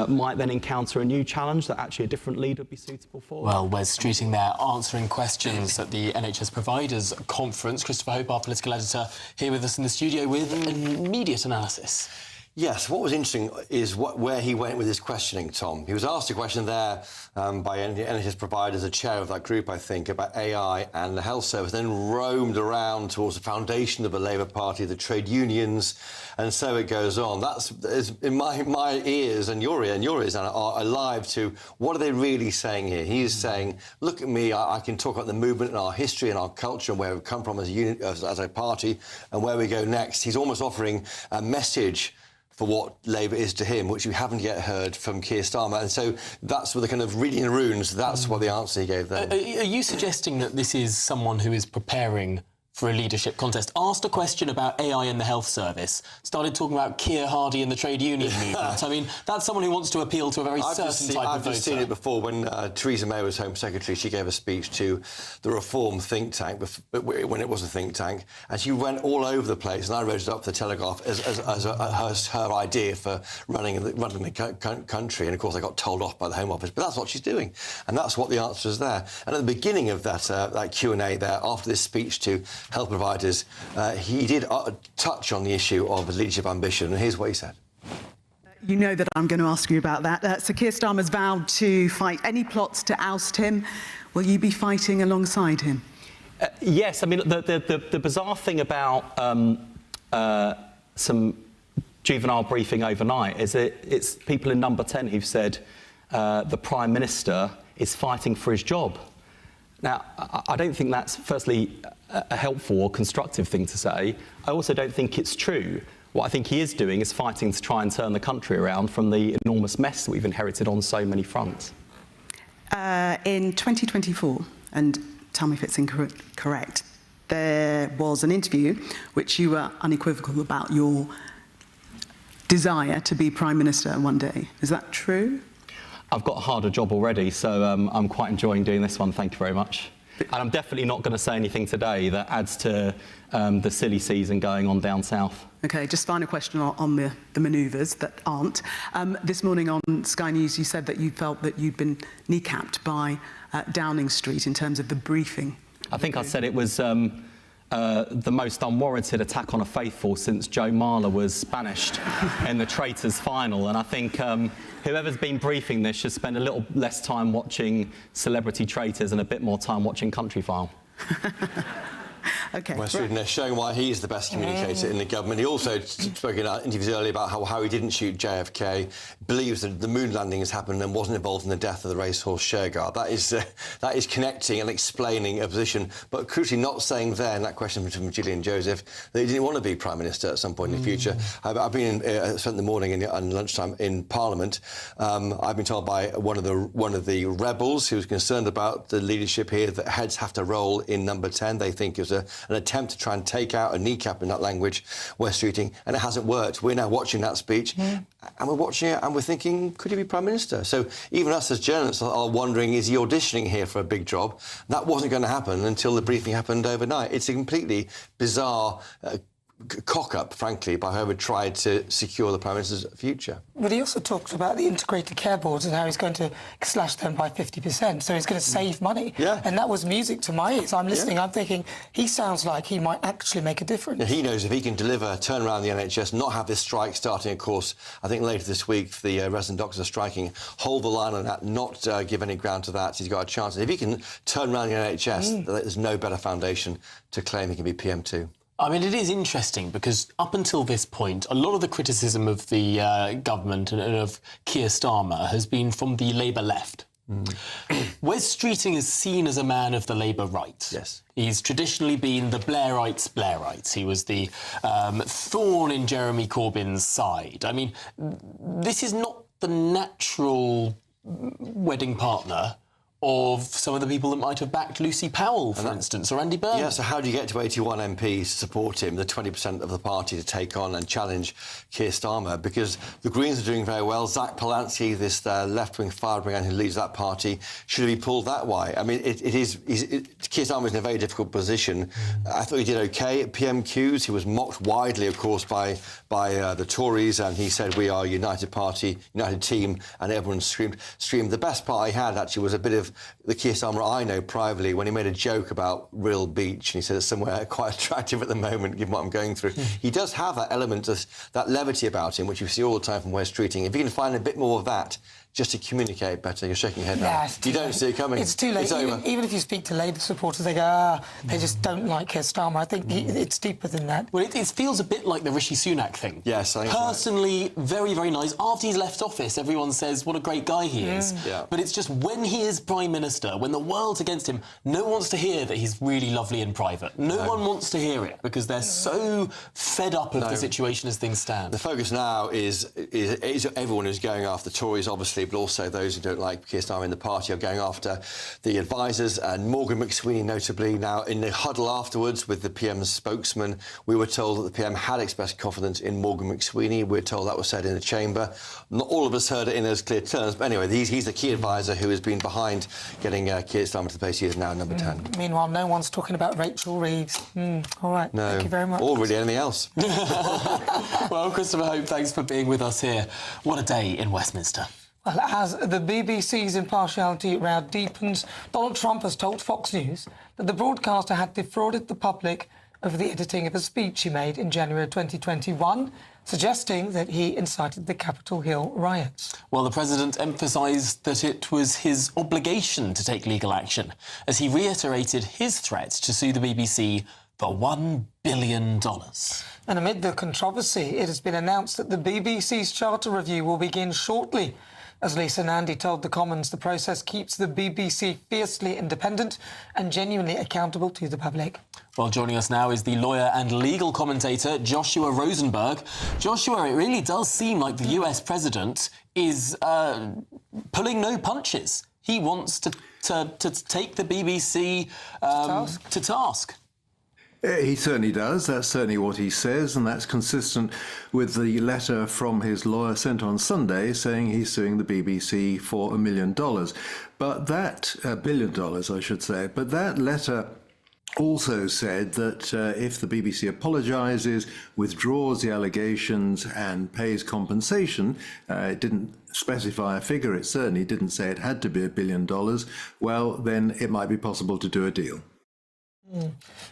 might then encounter a new challenge that actually a different leader would be suitable for. Well, Wes Streeting there answering questions at the NHS Providers Conference. Christopher Hope, our political editor, here with us in the studio with immediate analysis. Yes, what was interesting is where he went with his questioning, Tom. He was asked a question there by NHS Providers, a chair of that group, I think, about AI and the health service, then roamed around towards the foundation of the Labour Party, the trade unions, and so it goes on. That's in my ears and your ears are alive to what are they really saying here. He is saying, look at me, I can talk about the movement and our history and our culture and where we've come from as a unit, as a party, and where we go next. He's almost offering a message for what Labour is to him, which we haven't yet heard from Keir Starmer. And so that's what the kind of reading the runes, that's what the answer he gave there. Are you suggesting that this is someone who is preparing for a leadership contest? Asked a question about AI in the health service, started talking about Keir Hardie and the trade union movement. I mean, that's someone who wants to appeal to a very certain type of voter. I've just seen it before. When Theresa May was Home Secretary, she gave a speech to the Reform think tank, when it was a think tank, and she went all over the place, and I wrote it up for the Telegraph as her idea for running the country, and of course I got told off by the Home Office, but that's what she's doing, and that's what the answer is there. And at the beginning of that Q&A there, after this speech to health providers, he did touch on the issue of leadership ambition, and here's what he said. You know that I'm going to ask you about that. So Keir Starmer's vowed to fight any plots to oust him. Will you be fighting alongside him? Yes, I mean, the bizarre thing about some juvenile briefing overnight is that it's people in Number 10 who've said the Prime Minister is fighting for his job. Now, I don't think that's, firstly, a helpful or constructive thing to say. I also don't think it's true. What I think he is doing is fighting to try and turn the country around from the enormous mess that we've inherited on so many fronts. In 2024, and tell me if it's incorrect, there was an interview which you were unequivocal about your desire to be Prime Minister one day. Is that true? I've got a harder job already, so I'm quite enjoying doing this one, thank you very much. And I'm definitely not going to say anything today that adds to the silly season going on down south. OK, just final question on the manoeuvres that aren't. This morning on Sky News, you said that you felt that you'd been kneecapped by Downing Street in terms of the briefing. I think I said it was the most unwarranted attack on a faithful since Joe Marler was banished in the Traitors final, and I think whoever's been briefing this should spend a little less time watching Celebrity Traitors and a bit more time watching Country File. Okay. Wes Streeting, they're showing why he is the best communicator in the government. He also spoke in interviews earlier about how he didn't shoot JFK, believes that the moon landing has happened and wasn't involved in the death of the racehorse Shergar. That is connecting and explaining a position, but crucially not saying there in that question from Gillian Joseph that he didn't want to be Prime Minister at some point in the future. I've been spent the morning and lunchtime in Parliament. I've been told by one of the rebels who was concerned about the leadership here that heads have to roll in number 10. They think it was an attempt to try and take out a kneecap in that language, Wes Streeting, and it hasn't worked. We're now watching that speech, and we're watching it, and we're thinking, could he be Prime Minister? So even us as journalists are wondering, is he auditioning here for a big job? That wasn't going to happen until the briefing happened overnight. It's a completely bizarre cock-up, frankly, by whoever tried to secure the Prime Minister's future. But he also talked about the integrated care boards and how he's going to slash them by 50%, so he's going to save money. Yeah. And that was music to my ears. I'm listening, I'm thinking, he sounds like he might actually make a difference. Yeah, he knows if he can deliver, turn around the NHS, not have this strike starting, of course, I think later this week, the resident doctors are striking, hold the line on that, not give any ground to that, he's got a chance. And if he can turn around the NHS, there's no better foundation to claim he can be PM2. I mean, it is interesting because up until this point, a lot of the criticism of the government and of Keir Starmer has been from the Labour left. Wes Streeting is seen as a man of the Labour right. Yes. He's traditionally been the Blairites. He was the thorn in Jeremy Corbyn's side. I mean, this is not the natural wedding partner of some of the people that might have backed Lucy Powell, for instance, or Andy Burnham. Yeah, so how do you get to 81 MPs to support him, the 20% of the party to take on and challenge Keir Starmer? Because the Greens are doing very well. Zach Polanski, this left-wing firebrand who leads that party, should he be pulled that way? I mean, Keir Starmer is in a very difficult position. I thought he did OK at PMQs. He was mocked widely, of course, by the Tories, and he said, we are a united party, united team, and everyone screamed. The best part I had, actually, was a bit of the Keir Starmer I know privately when he made a joke about Rill Beach, and he said it's somewhere quite attractive at the moment, given what I'm going through. He does have that element of that levity about him, which you see all the time from Wes Streeting. If you can find a bit more of that, just to communicate better, you're shaking your head now. You don't see it coming. It's too late. It's over. Even if you speak to Labour supporters, they go, they just don't like Keir Starmer. I think it's deeper than that. Well, it feels a bit like the Rishi Sunak thing. Yes, I think personally, very, very nice. After he's left office, everyone says what a great guy he is. Yeah. But it's just when he is Prime Minister, when the world's against him, no one wants to hear that he's really lovely in private. No one wants to hear it because they're so fed up of the situation as things stand. The focus now is everyone who's going after the Tories, obviously, but also those who don't like Keir Starmer in the party are going after the advisers, and Morgan McSweeney notably. Now, in the huddle afterwards with the PM's spokesman, we were told that the PM had expressed confidence in Morgan McSweeney. We're told that was said in the chamber. Not all of us heard it in those clear terms, but anyway, he's the key adviser who has been behind getting Keir Starmer to the place he is now, number 10. Meanwhile, no one's talking about Rachel Reeves. All right, no. Thank you very much. Or really anything else. Well, Christopher Hope, thanks for being with us here. What a day in Westminster. Well, as the BBC's impartiality row deepens, Donald Trump has told Fox News that the broadcaster had defrauded the public over the editing of a speech he made in January 2021, suggesting that he incited the Capitol Hill riots. Well, the president emphasised that it was his obligation to take legal action, as he reiterated his threat to sue the BBC for $1 billion. And amid the controversy, it has been announced that the BBC's charter review will begin shortly. As Lisa Nandy told the Commons, the process keeps the BBC fiercely independent and genuinely accountable to the public. Well, joining us now is the lawyer and legal commentator Joshua Rosenberg. Joshua, it really does seem like the US president is pulling no punches. He wants to take the BBC to task. He certainly does. That's certainly what he says, and that's consistent with the letter from his lawyer sent on Sunday saying he's suing the BBC for $1 million. But that $1 billion, I should say, but that letter also said that if the BBC apologises, withdraws the allegations and pays compensation, it didn't specify a figure, it certainly didn't say it had to be $1 billion, well, then it might be possible to do a deal.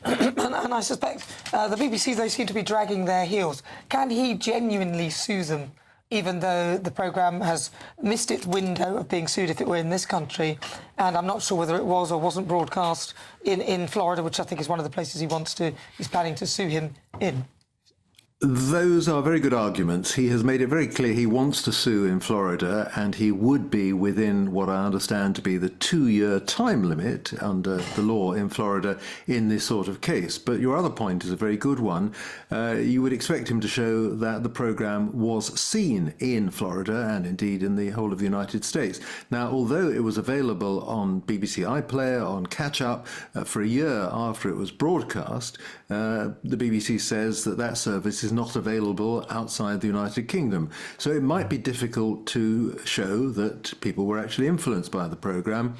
And I suspect the BBC, they seem to be dragging their heels. Can he genuinely sue them even though the programme has missed its window of being sued if it were in this country. And I'm not sure whether it was or wasn't broadcast in Florida, which I think is one of the places he's planning to sue him in. Those are very good arguments. He has made it very clear he wants to sue in Florida, and he would be within what I understand to be the 2-year time limit under the law in Florida in this sort of case. But your other point is a very good one. You would expect him to show that the programme was seen in Florida and indeed in the whole of the United States. Now, although it was available on BBC iPlayer, on Catch-Up, for a year after it was broadcast, the BBC says that service is not available outside the United Kingdom. So it might be difficult to show that people were actually influenced by the programme.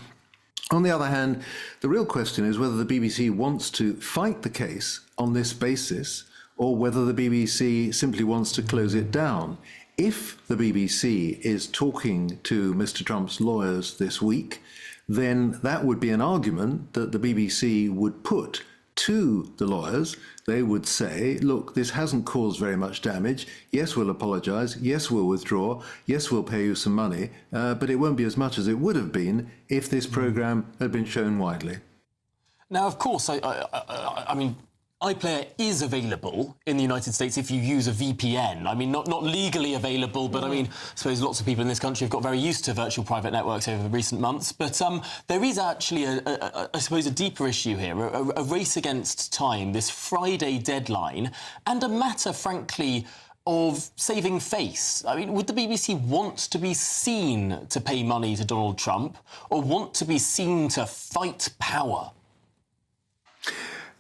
On the other hand, the real question is whether the BBC wants to fight the case on this basis or whether the BBC simply wants to close it down. If the BBC is talking to Mr. Trump's lawyers this week, then that would be an argument that the BBC would put to the lawyers. They would say, look, this hasn't caused very much damage. Yes, we'll apologise. Yes, we'll withdraw. Yes, we'll pay you some money. But it won't be as much as it would have been if this programme had been shown widely. Now, of course, I mean, iPlayer is available in the United States if you use a VPN. I mean, not legally available, but I mean, I suppose lots of people in this country have got very used to virtual private networks over recent months. But there is actually, I suppose, a deeper issue here, a race against time, this Friday deadline, and a matter, frankly, of saving face. I mean, would the BBC want to be seen to pay money to Donald Trump or want to be seen to fight power?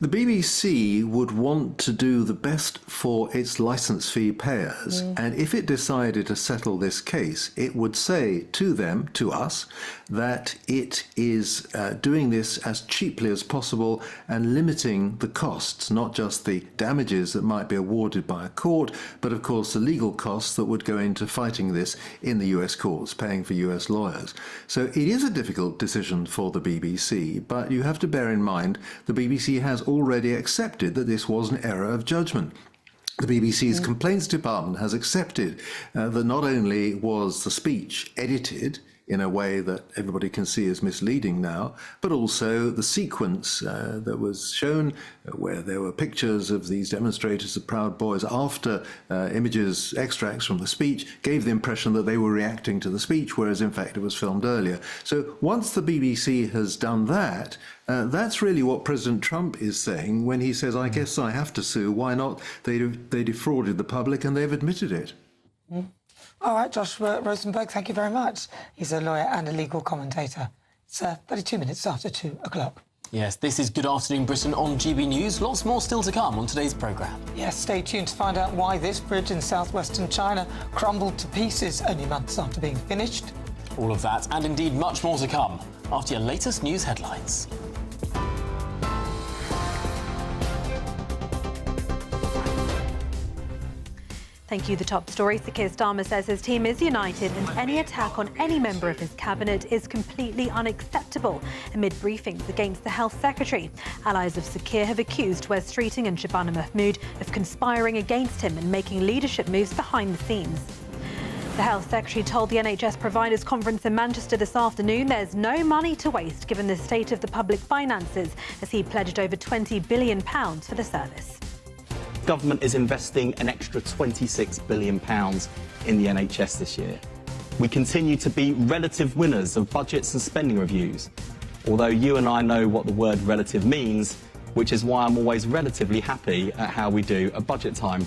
The BBC would want to do the best for its licence fee payers, and if it decided to settle this case, it would say to them, to us, that it is doing this as cheaply as possible and limiting the costs, not just the damages that might be awarded by a court, but of course the legal costs that would go into fighting this in the US courts, paying for US lawyers. So it is a difficult decision for the BBC, but you have to bear in mind the BBC has already accepted that this was an error of judgment. The BBC's Complaints Department has accepted that not only was the speech edited in a way that everybody can see is misleading now, but also the sequence that was shown where there were pictures of these demonstrators, the Proud Boys, after images, extracts from the speech, gave the impression that they were reacting to the speech, whereas in fact it was filmed earlier. So once the BBC has done that, that's really what President Trump is saying when he says, I guess I have to sue. Why not? They defrauded the public and they've admitted it. All right, Josh Rosenberg, thank you very much. He's a lawyer and a legal commentator. It's 32 minutes after 2 o'clock. Yes, this is Good Afternoon Britain on GB News. Lots more still to come on today's programme. Yes, stay tuned to find out why this bridge in southwestern China crumbled to pieces only months after being finished. All of that and indeed much more to come after your latest news headlines. Thank you. The top story. Sir Keir Starmer says his team is united and any attack on any member of his cabinet is completely unacceptable amid briefings against the Health Secretary. Allies of Sir Keir have accused Wes Streeting and Shabana Mahmood of conspiring against him and making leadership moves behind the scenes. The Health Secretary told the NHS Providers Conference in Manchester this afternoon there's no money to waste given the state of the public finances as he pledged over £20 billion for the service. Government is investing an extra £26 billion in the NHS this year. We continue to be relative winners of budgets and spending reviews, although you and I know what the word relative means, which is why I'm always relatively happy at how we do at budget time.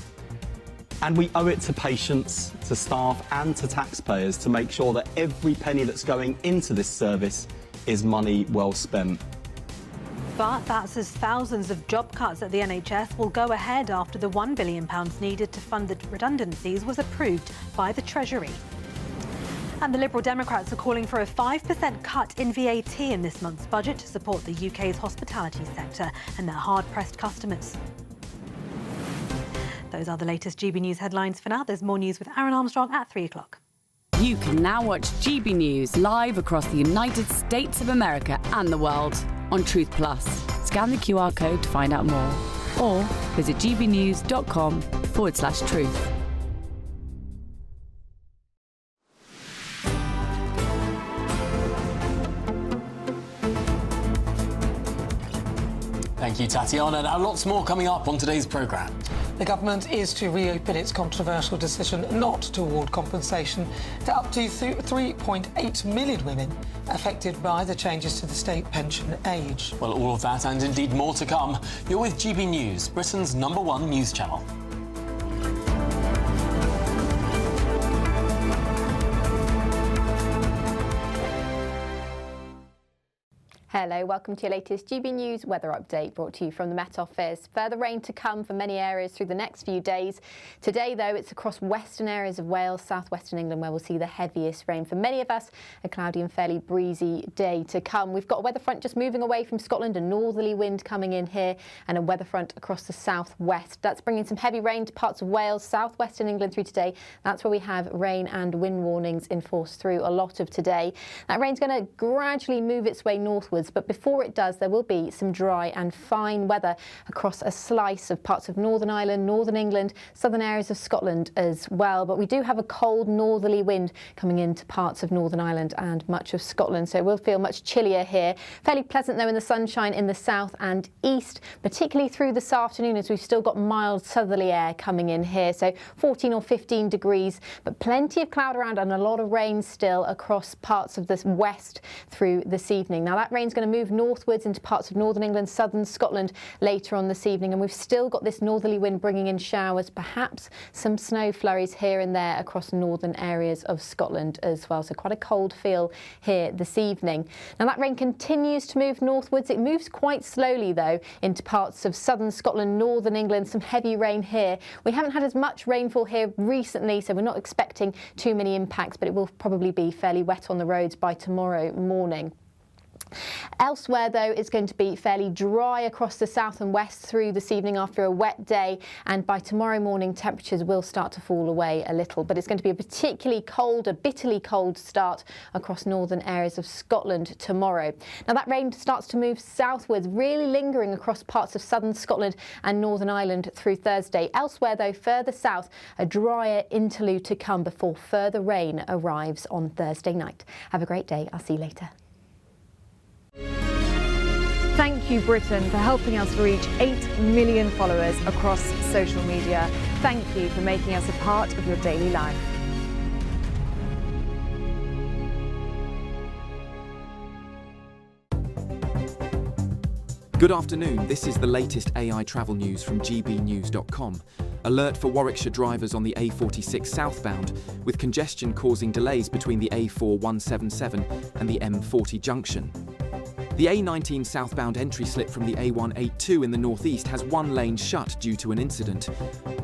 And we owe it to patients, to staff and to taxpayers to make sure that every penny that's going into this service is money well spent. But that's as thousands of job cuts at the NHS will go ahead after the £1 billion needed to fund the redundancies was approved by the Treasury. And the Liberal Democrats are calling for a 5% cut in VAT in this month's budget to support the UK's hospitality sector and their hard-pressed customers. Those are the latest GB News headlines for now. There's more news with Aaron Armstrong at 3 o'clock. You can now watch GB News live across the United States of America and the world on Truth Plus. Scan the QR code to find out more or visit gbnews.com/truth. Thank you, Tatiana. Now, lots more coming up on today's programme. The government is to reopen its controversial decision not to award compensation to up to 3.8 million women affected by the changes to the state pension age. Well, all of that and indeed more to come. You're with GB News, Britain's #1 news channel. Hello, welcome to your latest GB News weather update brought to you from the Met Office. Further rain to come for many areas through the next few days. Today, though, it's across western areas of Wales, southwestern England, where we'll see the heaviest rain. For many of us, a cloudy and fairly breezy day to come. We've got a weather front just moving away from Scotland, a northerly wind coming in here, and a weather front across the southwest. That's bringing some heavy rain to parts of Wales, southwestern England through today. That's where we have rain and wind warnings in force through a lot of today. That rain's going to gradually move its way northwards, but before it does, there will be some dry and fine weather across a slice of parts of Northern Ireland, Northern England, southern areas of Scotland as well. But we do have a cold northerly wind coming into parts of Northern Ireland and much of Scotland, so it will feel much chillier here. Fairly pleasant, though, in the sunshine in the south and east, particularly through this afternoon, as we've still got mild southerly air coming in here, so 14 or 15 degrees, but plenty of cloud around and a lot of rain still across parts of the west through this evening. Now, that rain's going to move northwards into parts of northern England, southern Scotland later on this evening, and we've still got this northerly wind bringing in showers, perhaps some snow flurries here and there across northern areas of Scotland as well, so quite a cold feel here this evening. Now, that rain continues to move northwards. It moves quite slowly, though, into parts of southern Scotland, northern England, some heavy rain here. We haven't had as much rainfall here recently, so we're not expecting too many impacts, but it will probably be fairly wet on the roads by tomorrow morning. Elsewhere, though, it's going to be fairly dry across the south and west through this evening after a wet day, and by tomorrow morning temperatures will start to fall away a little, but it's going to be a particularly cold, a bitterly cold start across northern areas of Scotland tomorrow. Now, that rain starts to move southwards, really lingering across parts of southern Scotland and Northern Ireland through Thursday. Elsewhere, though, further south, a drier interlude to come before further rain arrives on Thursday night. Have a great day. I'll see you later. Thank you, Britain, for helping us reach 8 million followers across social media. Thank you for making us a part of your daily life. Good afternoon, this is the latest AI travel news from GBNews.com. Alert for Warwickshire drivers on the A46 southbound, with congestion causing delays between the A4177 and the M40 junction. The A19 southbound entry slip from the A182 in the northeast has one lane shut due to an incident.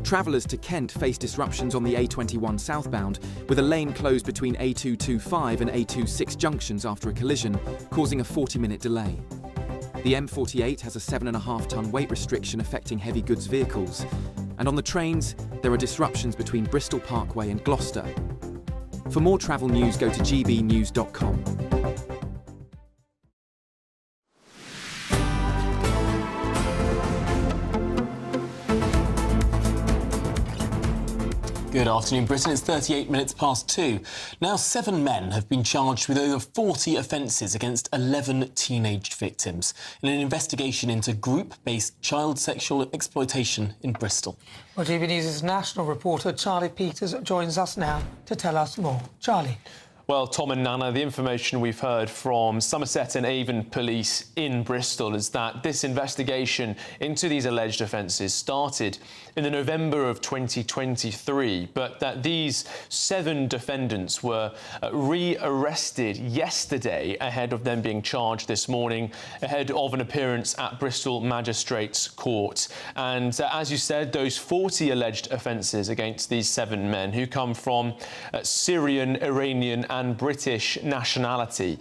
Travellers to Kent face disruptions on the A21 southbound, with a lane closed between A225 and A26 junctions after a collision, causing a 40-minute delay. The M48 has a 7.5-tonne weight restriction affecting heavy goods vehicles. And on the trains, there are disruptions between Bristol Parkway and Gloucester. For more travel news, go to gbnews.com. Good afternoon, Britain. It's 38 minutes past 2. Now, 7 men have been charged with over 40 offences against 11 teenage victims in an investigation into group-based child sexual exploitation in Bristol. Well, GB News' national reporter Charlie Peters joins us now to tell us more. Charlie. Well, Tom and Nana, the information we've heard from Somerset and Avon Police in Bristol is that this investigation into these alleged offences started in the November of 2023, but that these 7 defendants were re-arrested yesterday ahead of them being charged this morning, ahead of an appearance at Bristol Magistrates Court. And as you said, those 40 alleged offences against these 7 men who come from Syrian, Iranian and British nationality.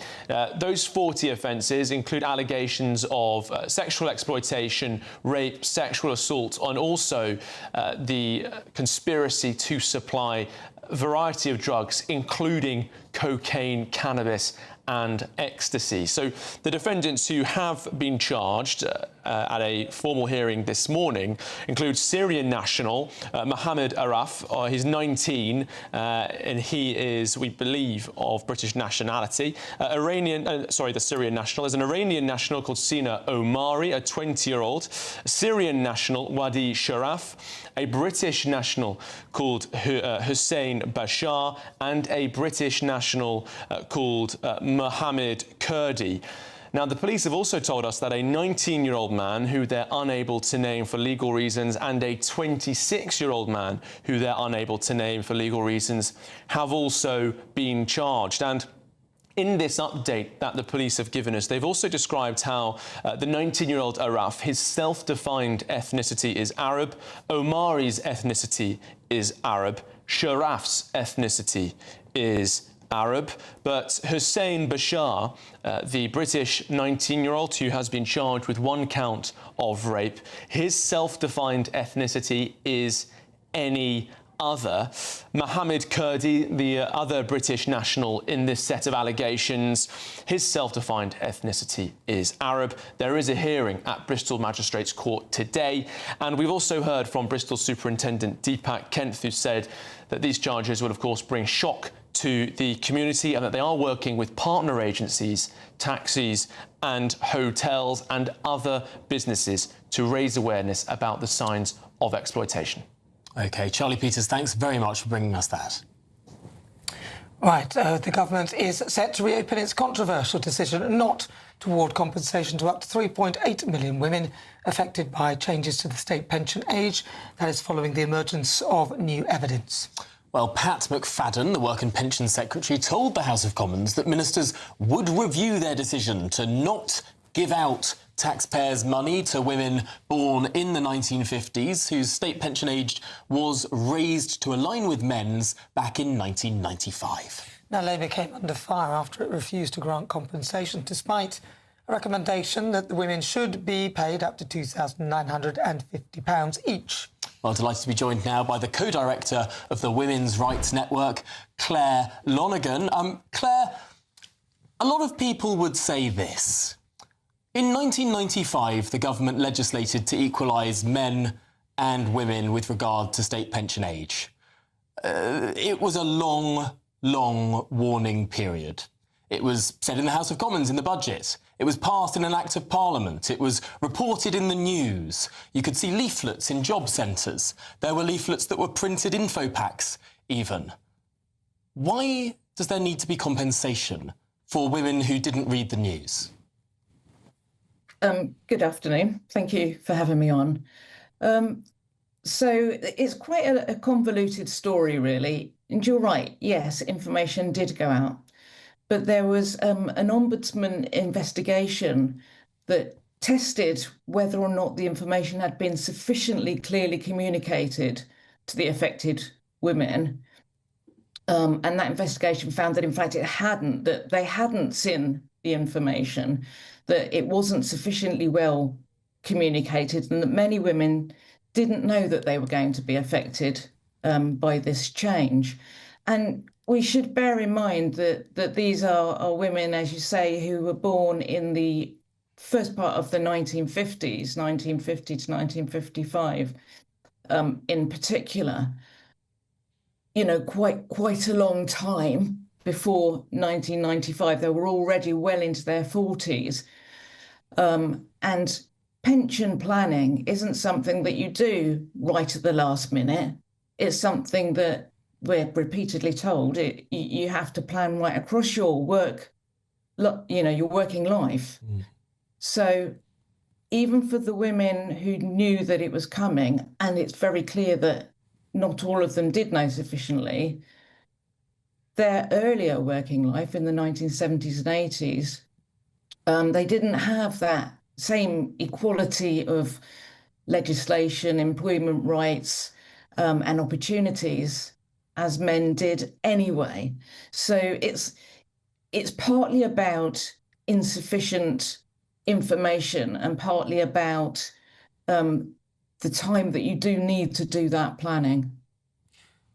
Those 40 offences include allegations of sexual exploitation, rape, sexual assault, and also the conspiracy to supply a variety of drugs, including cocaine, cannabis and ecstasy. So the defendants who have been charged at a formal hearing this morning include Syrian national Mohammed Araf. He's 19 and he is, we believe, of British nationality. The Syrian national is an Iranian national called Sina Omari, a 20-year-old. Syrian national Wadi Sharaf, a British national called Hussein Bashar, and a British national called Mohammed Kurdi. Now, the police have also told us that a 19-year-old man who they're unable to name for legal reasons and a 26-year-old man who they're unable to name for legal reasons have also been charged. And in this update that the police have given us, they've also described how the 19-year-old Araf, his self-defined ethnicity is Arab, Omari's ethnicity is Arab, Sharaf's ethnicity is Arab, but Hussein Bashar, the British 19-year-old who has been charged with 1 count of rape, his self-defined ethnicity is any other. Mohammed Kurdi, the other British national in this set of allegations, his self-defined ethnicity is Arab. There is a hearing at Bristol Magistrates Court today, and we've also heard from Bristol Superintendent Deepak Kent, who said that these charges will, of course, bring shock to the community and that they are working with partner agencies, taxis and hotels and other businesses to raise awareness about the signs of exploitation. OK, Charlie Peters, thanks very much for bringing us that. Right, the government is set to reopen its controversial decision not to award compensation to up to 3.8 million women affected by changes to the state pension age. That is following the emergence of new evidence. Well, Pat McFadden, the Work and Pension Secretary, told the House of Commons that ministers would review their decision to not give out taxpayers' money to women born in the 1950s, whose state pension age was raised to align with men's back in 1995. Now, Labour came under fire after it refused to grant compensation, despite a recommendation that the women should be paid up to £2,950 each. Well, delighted to be joined now by the co-director of the Women's Rights Network, Claire Lonergan. Claire, a lot of people would say this. In 1995, the government legislated to equalise men and women with regard to state pension age. It was a long, long warning period. It was said in the House of Commons in the budget. It was passed in an Act of Parliament. It was reported in the news. You could see leaflets in job centres. There were leaflets that were printed info packs, even. Why does there need to be compensation for women who didn't read the news? Good afternoon. Thank you for having me on. So it's quite a convoluted story, really. And you're right, yes, information did go out. But there was an ombudsman investigation that tested whether or not the information had been sufficiently clearly communicated to the affected women. And that investigation found that, in fact, it hadn't, that they hadn't seen the information, that it wasn't sufficiently well communicated, and that many women didn't know that they were going to be affected by this change. And we should bear in mind that these are women, as you say, who were born in the first part of the 1950s, 1950 to 1955, in particular. You know, quite a long time before 1995. They were already well into their 40s. And pension planning isn't something that you do right at the last minute. It's something that we're repeatedly told you have to plan right across your work, your working life. So even for the women who knew that it was coming, and it's very clear that not all of them did know sufficiently, their earlier working life in the 1970s and 80s, they didn't have that same equality of legislation, employment rights, and opportunities as men did anyway. So it's partly about insufficient information and partly about the time that you do need to do that planning.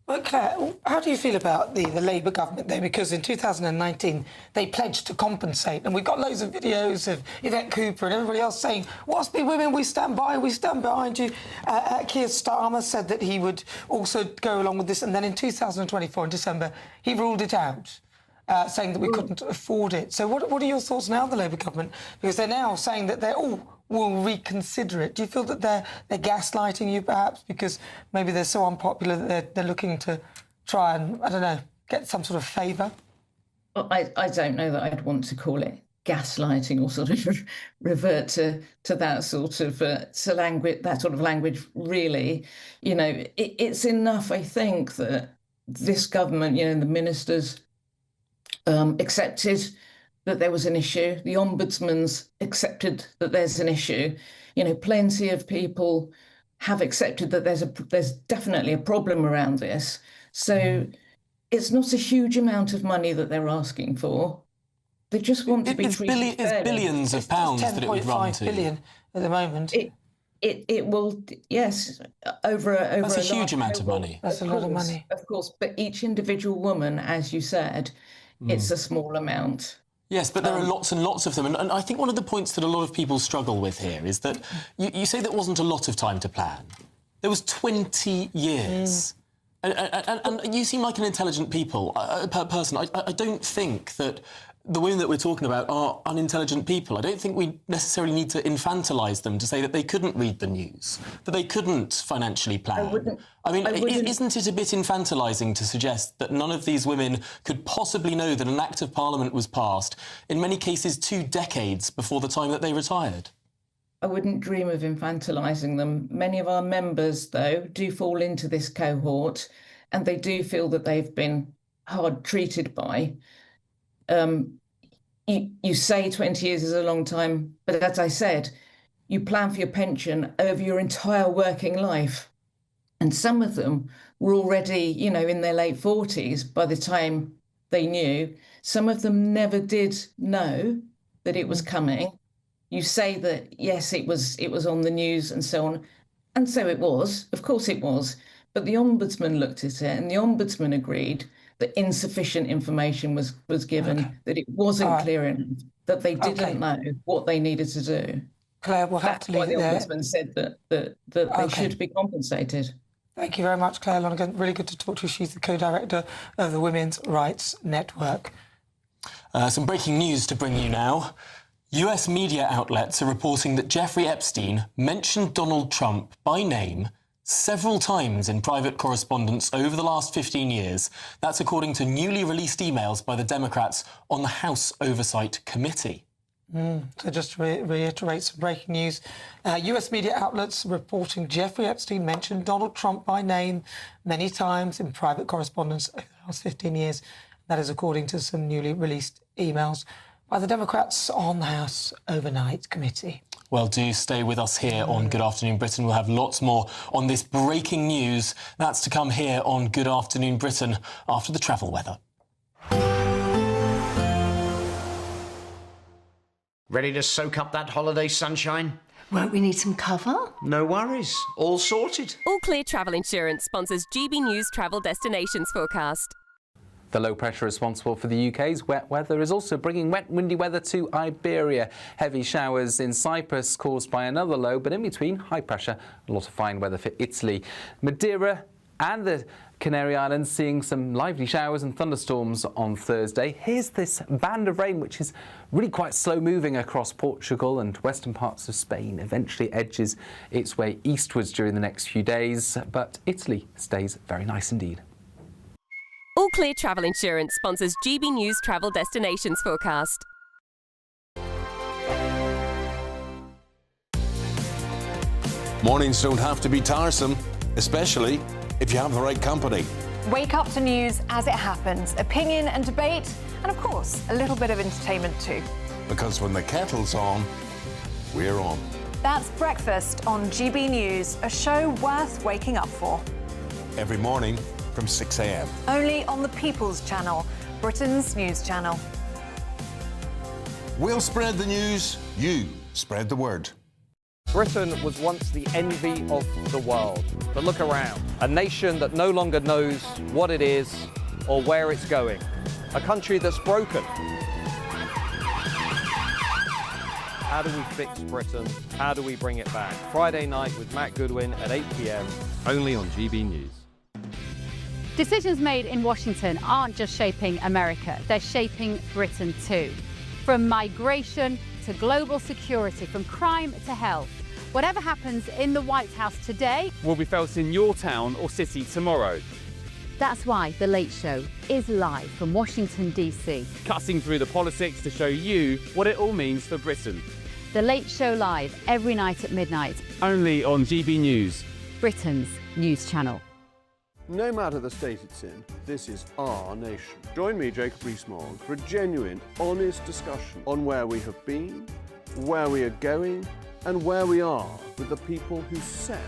Well, Claire, how do you feel about the Labour government there? Because in 2019, they pledged to compensate, and we've got loads of videos of Yvette Cooper and everybody else saying, "What's the women? We stand by. We stand behind you." Keir Starmer said that he would also go along with this, and then in 2024, in December, he ruled it out, saying that we couldn't afford it. So what are your thoughts now, the Labour government? Because they're now saying that will reconsider it. Do you feel that they're gaslighting you, perhaps, because maybe they're so unpopular that they're looking to try and, I don't know, get some sort of favour? Well, I don't know that I'd want to call it gaslighting or sort of revert to that sort of language. Really, you know, it's enough. I think that this government, you know, the ministers accepted that there was an issue. The ombudsman's accepted that there's an issue. You know, plenty of people have accepted that there's definitely a problem around this. So it's not a huge amount of money that they're asking for. They just want to be treated fairly. It's billions of pounds that it would run to. 10.5 billion at the moment. It will, yes, over That's a huge amount of money. That's a lot of money. Of course, but each individual woman, as you said, it's a small amount. Yes, but there are lots and lots of them. And I think one of the points that a lot of people struggle with here is that you say there wasn't a lot of time to plan. There was 20 years. And you seem like an intelligent person. I don't think that the women that we're talking about are unintelligent people. I don't think we necessarily need to infantilise them to say that they couldn't read the news, that they couldn't financially plan. I mean, isn't it a bit infantilising to suggest that none of these women could possibly know that an Act of Parliament was passed, in many cases 2 decades before the time that they retired? I wouldn't dream of infantilising them. Many of our members, though, do fall into this cohort, and they do feel that they've been hard treated by. You say 20 years is a long time, but as I said, you plan for your pension over your entire working life. And some of them were already, you know, in their late 40s by the time they knew. Some of them never did know that it was coming. You say that, yes, it was on the news and so on. And so it was, of course it was. But the Ombudsman looked at it and the Ombudsman agreed that insufficient information was given, that it wasn't clear enough, that they didn't know what they needed to do. Claire, we'll have to leave it there. That's why the Ombudsman said that they should be compensated. Thank you very much, Claire Lonergan. Really good to talk to you. She's the co-director of the Women's Rights Network. Some breaking news to bring you now. US media outlets are reporting that Jeffrey Epstein mentioned Donald Trump by name several times in private correspondence over the last 15 years. That's according to newly released emails by the Democrats on the House Oversight Committee. So just to reiterate some breaking news, US media outlets reporting Jeffrey Epstein mentioned Donald Trump by name many times in private correspondence over the last 15 years. That is according to some newly released emails by the Democrats on the House Oversight Committee. Well, do stay with us here on Good Afternoon Britain. We'll have lots more on this breaking news. That's to come here on Good Afternoon Britain after the travel weather. Ready to soak up that holiday sunshine? Won't we need some cover? No worries. All sorted. All Clear Travel Insurance sponsors GB News Travel Destinations Forecast. The low pressure responsible for the UK's wet weather is also bringing wet, windy weather to Iberia. Heavy showers in Cyprus caused by another low, but in between, high pressure, a lot of fine weather for Italy. Madeira and the Canary Islands seeing some lively showers and thunderstorms on Thursday. Here's this band of rain, which is really quite slow moving across Portugal and western parts of Spain, eventually edges its way eastwards during the next few days, but Italy stays very nice indeed. All Clear Travel Insurance sponsors GB News Travel Destinations Forecast. Mornings don't have to be tiresome, especially if you have the right company. Wake up to news as it happens, opinion and debate, and of course, a little bit of entertainment too. Because when the kettle's on, we're on. That's Breakfast on GB News, a show worth waking up for. Every morning from 6 a.m. Only on the People's Channel, Britain's news channel. We'll spread the news, you spread the word. Britain was once the envy of the world. But look around. A nation that no longer knows what it is or where it's going. A country that's broken. How do we fix Britain? How do we bring it back? Friday night with Matt Goodwin at 8 p.m, only on GB News. Decisions made in Washington aren't just shaping America, they're shaping Britain too. From migration to global security, from crime to health. Whatever happens in the White House today will be felt in your town or city tomorrow. That's why The Late Show is live from Washington, D.C. Cutting through the politics to show you what it all means for Britain. The Late Show live every night at midnight. Only on GB News, Britain's news channel. No matter the state it's in, this is our nation. Join me, Jacob Rees-Mogg, for a genuine, honest discussion on where we have been, where we are going, and where we are with the people who set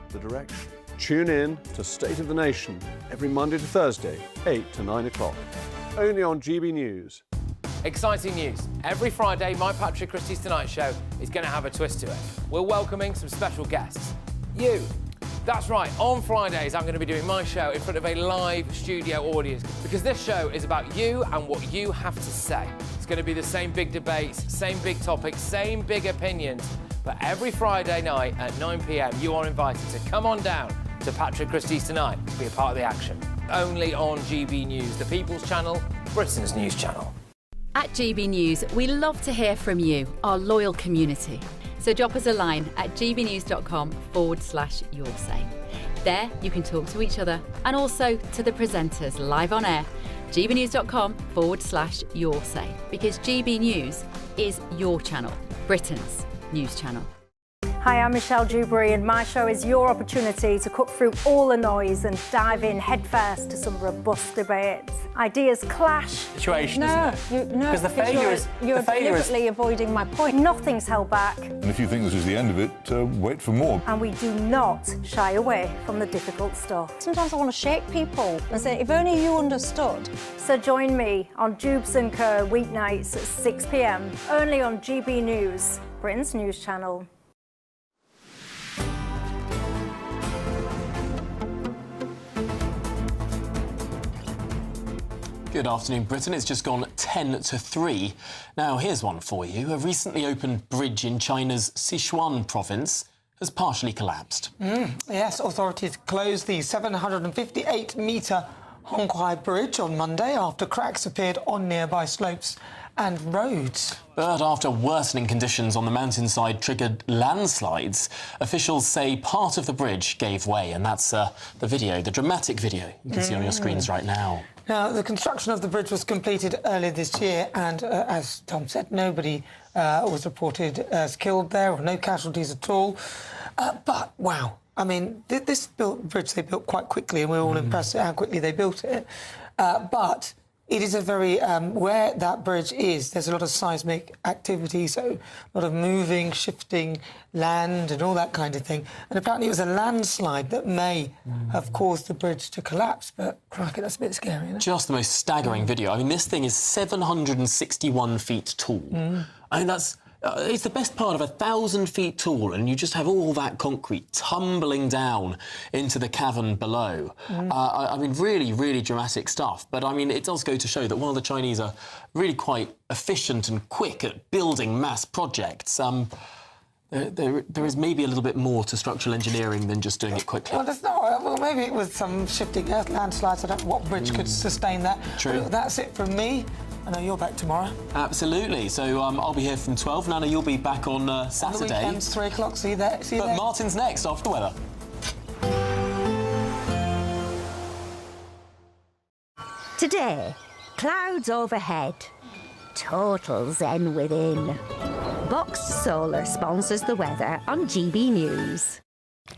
the direction. Tune in to State of the Nation every Monday to Thursday, 8 to 9 o'clock. Only on GB News. Exciting news. Every Friday, my Patrick Christie's Tonight Show is going to have a twist to it. We're welcoming some special guests. You. That's right, on Fridays I'm going to be doing my show in front of a live studio audience because this show is about you and what you have to say. It's going to be the same big debates, same big topics, same big opinions. But every Friday night at 9 p.m, you are invited to come on down to Patrick Christie's Tonight to be a part of the action. Only on GB News, the People's Channel, Britain's news channel. At GB News, we love to hear from you, our loyal community. So drop us a line at gbnews.com/yoursay. There you can talk to each other and also to the presenters live on air. gbnews.com/yoursay, because GB News is your channel, Britain's news channel. Hi, I'm Michelle Dewberry, and my show is your opportunity to cut through all the noise and dive in headfirst to some robust debates. Ideas clash. Situation, no, isn't it? No, because the failure is you're deliberately avoiding my point. Nothing's held back. And if you think this is the end of it, wait for more. And we do not shy away from the difficult stuff. Sometimes I want to shake people and say, if only you understood. So join me on Jubes & Co. weeknights at 6 p.m, only on GB News, Britain's news channel. Good afternoon, Britain. It's just gone 10 to 3. Now, here's one for you. A recently opened bridge in China's Sichuan province has partially collapsed. Yes, authorities closed the 758-metre Hongkwai Bridge on Monday after cracks appeared on nearby slopes and roads. But after worsening conditions on the mountainside triggered landslides, officials say part of the bridge gave way, and that's the video, the dramatic video you can see on your screens right now. Now, the construction of the bridge was completed earlier this year, and as Tom said, nobody was reported as killed there, or no casualties at all. But, wow, I mean, this bridge they built quite quickly, and we're all impressed at how quickly they built it. But it is a very, where that bridge is, there's a lot of seismic activity, so a lot of moving, shifting land and all that kind of thing. And apparently it was a landslide that may have caused the bridge to collapse, but crikey, that's a bit scary, isn't it? Just the most staggering video. I mean, this thing is 761 feet tall. I mean, that's... it's the best part of 1,000 feet tall, and you just have all that concrete tumbling down into the cavern below. I mean, really, really dramatic stuff. But, I mean, it does go to show that while the Chinese are really quite efficient and quick at building mass projects, there is maybe a little bit more to structural engineering than just doing it quickly. Well, there's not. Well, maybe it was some shifting earth landslides. I don't know what bridge could sustain that. True. But that's it from me. I know you're back tomorrow. Absolutely. So I'll be here from 12. Nana, you'll be back on Saturday. On the weekends, 3 o'clock. See you there. See you but there. Martin's next after the weather. Today, clouds overhead. Total zen within. Boxed Solar sponsors the weather on GB News.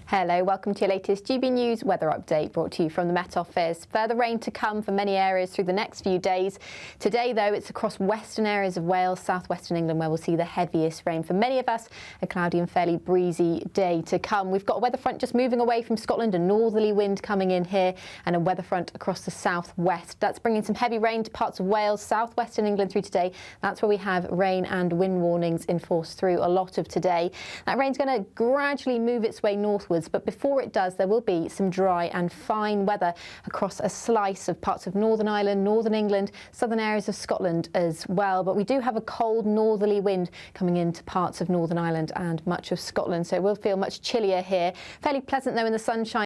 Hello, welcome to your latest GB News weather update brought to you from the Met Office. Further rain to come for many areas through the next few days. Today, though, it's across western areas of Wales, southwestern England, where we'll see the heaviest rain. For many of us, a cloudy and fairly breezy day to come. We've got a weather front just moving away from Scotland, a northerly wind coming in here, and a weather front across the southwest. That's bringing some heavy rain to parts of Wales, southwestern England through today. That's where we have rain and wind warnings in force through a lot of today. That rain's going to gradually move its way northwards, but before it does, there will be some dry and fine weather across a slice of parts of Northern Ireland, Northern England, southern areas of Scotland as well. But we do have a cold northerly wind coming into parts of Northern Ireland and much of Scotland, so it will feel much chillier here. Fairly pleasant, though, in the sunshine.